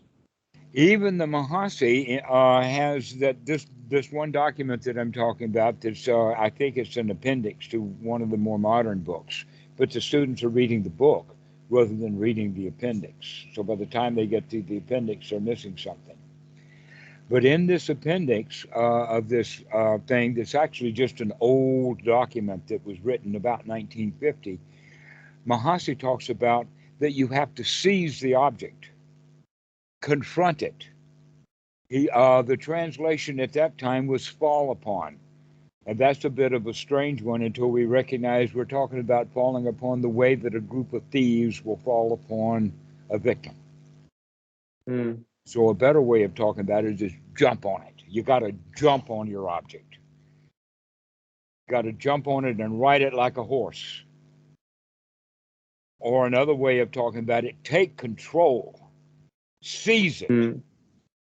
Even the Mahasi has this one document that I'm talking about. That's I think it's an appendix to one of the more modern books. But the students are reading the book rather than reading the appendix. So by the time they get to the appendix, they're missing something. But in this appendix of this thing, that's actually just an old document that was written about 1950, Mahasi talks about that you have to seize the object, confront it. The translation at that time was fall upon. And that's a bit of a strange one until we recognize we're talking about falling upon the way that a group of thieves will fall upon a victim. Mm. So a better way of talking about it is just jump on it. You got to jump on your object. You got to jump on it and ride it like a horse. Or another way of talking about it, take control, seize it, Mm.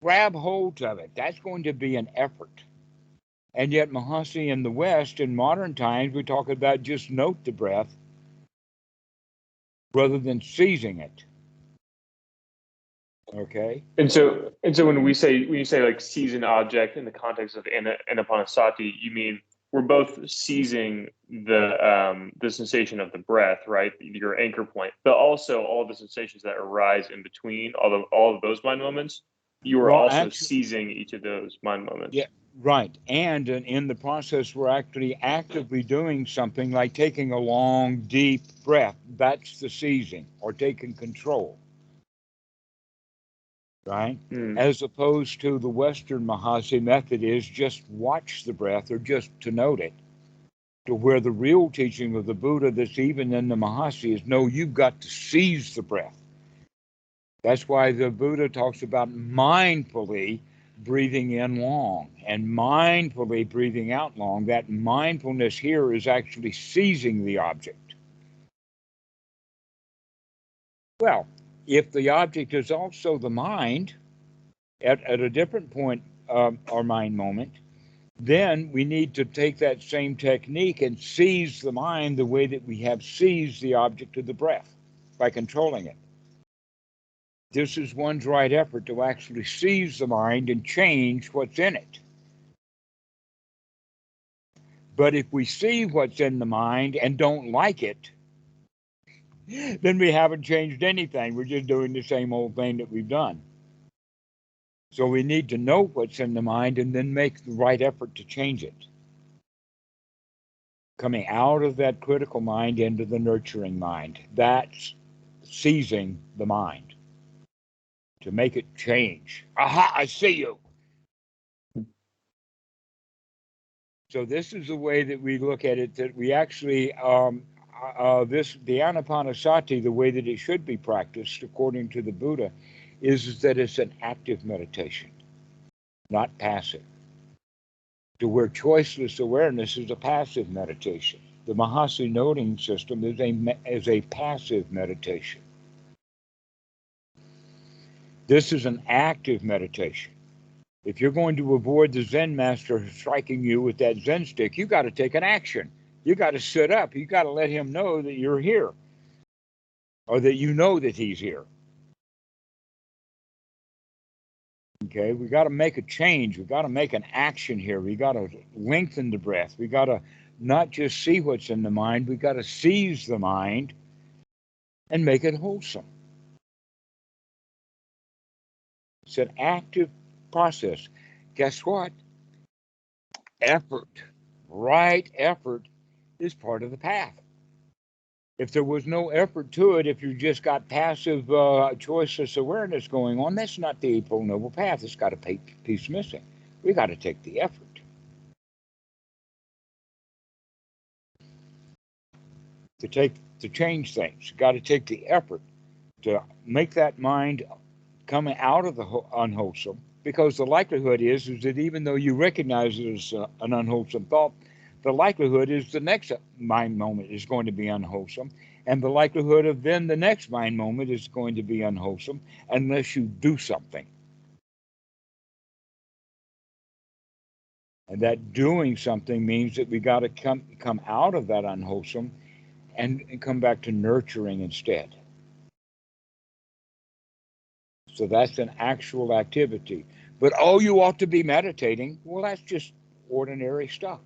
grab hold of it. That's going to be an effort. And yet, Mahasi in the West, in modern times, we talk about just note the breath rather than seizing it. Okay? And so when you say like seize an object in the context of anapanasati, you mean we're both seizing the sensation of the breath, right? Your anchor point, but also all the sensations that arise in between all of those mind moments. You are Well, also actually, seizing each of those mind yeah, moments. right. And in the process, we're actually actively doing something like taking a long, deep breath. That's the seizing or taking control, right? Mm. As opposed to the Western Mahasi method is just watch the breath or just to note it. To where the real teaching of the Buddha that's even in the Mahasi is no, you've got to seize the breath. That's why the Buddha talks about mindfully breathing in long and mindfully breathing out long. That mindfulness here is actually seizing the object. Well, if the object is also the mind at a different point or mind moment, then we need to take that same technique and seize the mind the way that we have seized the object of the breath by controlling it. This is one's right effort to actually seize the mind and change what's in it. But if we see what's in the mind and don't like it, then we haven't changed anything. We're just doing the same old thing that we've done. So we need to know what's in the mind and then make the right effort to change it. Coming out of that critical mind into the nurturing mind. That's seizing the mind to make it change. Aha, I see you. So this is the way that we look at it, that we actually, the anapanasati, the way that it should be practiced according to the Buddha, is that it's an active meditation, not passive. To where choiceless awareness is a passive meditation. The Mahasi noting system is a passive meditation. This is an active meditation. If you're going to avoid the Zen master striking you with that Zen stick, you got to take an action. You got to sit up. You got to let him know that you're here or that you know that he's here. Okay, we got to make a change. We got to make an action here. We got to lengthen the breath. We got to not just see what's in the mind, we got to seize the mind and make it wholesome. It's an active process. Guess what? Effort, right effort, is part of the path. If there was no effort to it, if you just got passive choiceless awareness going on, that's not the Eightfold Noble Path. It's got a piece missing. We got to take the effort. To change things. You got to take the effort to make that mind come out of the unwholesome, because the likelihood is that even though you recognize it as an unwholesome thought, the likelihood is the next mind moment is going to be unwholesome, and the likelihood of then the next mind moment is going to be unwholesome unless you do something. And that doing something means that we got to come out of that unwholesome and come back to nurturing instead. So that's an actual activity. But oh, you ought to be meditating. Well, that's just ordinary stuff.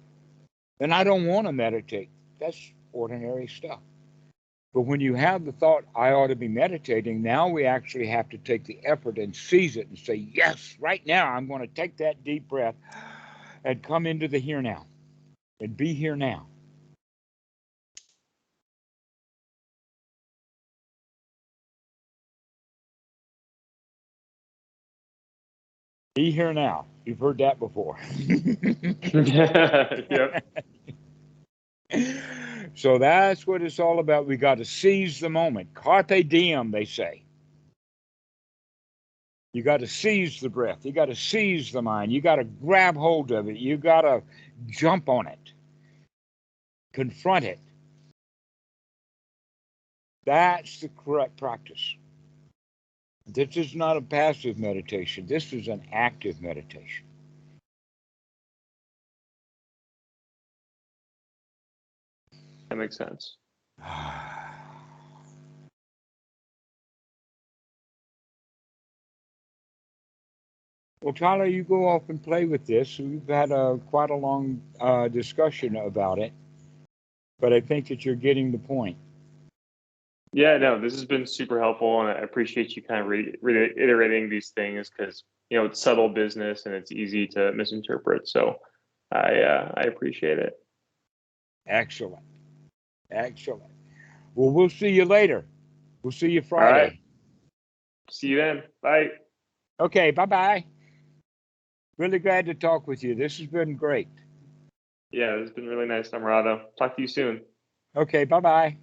And I don't want to meditate. That's ordinary stuff. But when you have the thought, I ought to be meditating, now we actually have to take the effort and seize it and say, yes, right now I'm going to take that deep breath and come into the here now and be here now. Be here now. You've heard that before. Yep. So that's what it's all about. We got to seize the moment. Carpe diem, they say. You got to seize the breath. You got to seize the mind. You got to grab hold of it. You got to jump on it, confront it. That's the correct practice. This is not a passive meditation. This is an active meditation. That makes sense. Well, Tyler, you go off and play with this. We've had quite a long discussion about it, but I think that you're getting the point. Yeah, no, this has been super helpful, and I appreciate you kind of reiterating these things because it's subtle business and it's easy to misinterpret. So I appreciate it. Excellent. Excellent. Well, we'll see you later. We'll see you All right. Friday. See you then. Bye. Okay, bye-bye. Really glad to talk with you. This has been great. Yeah, this has been really nice, Dhammarato. Talk to you soon. Okay, bye-bye.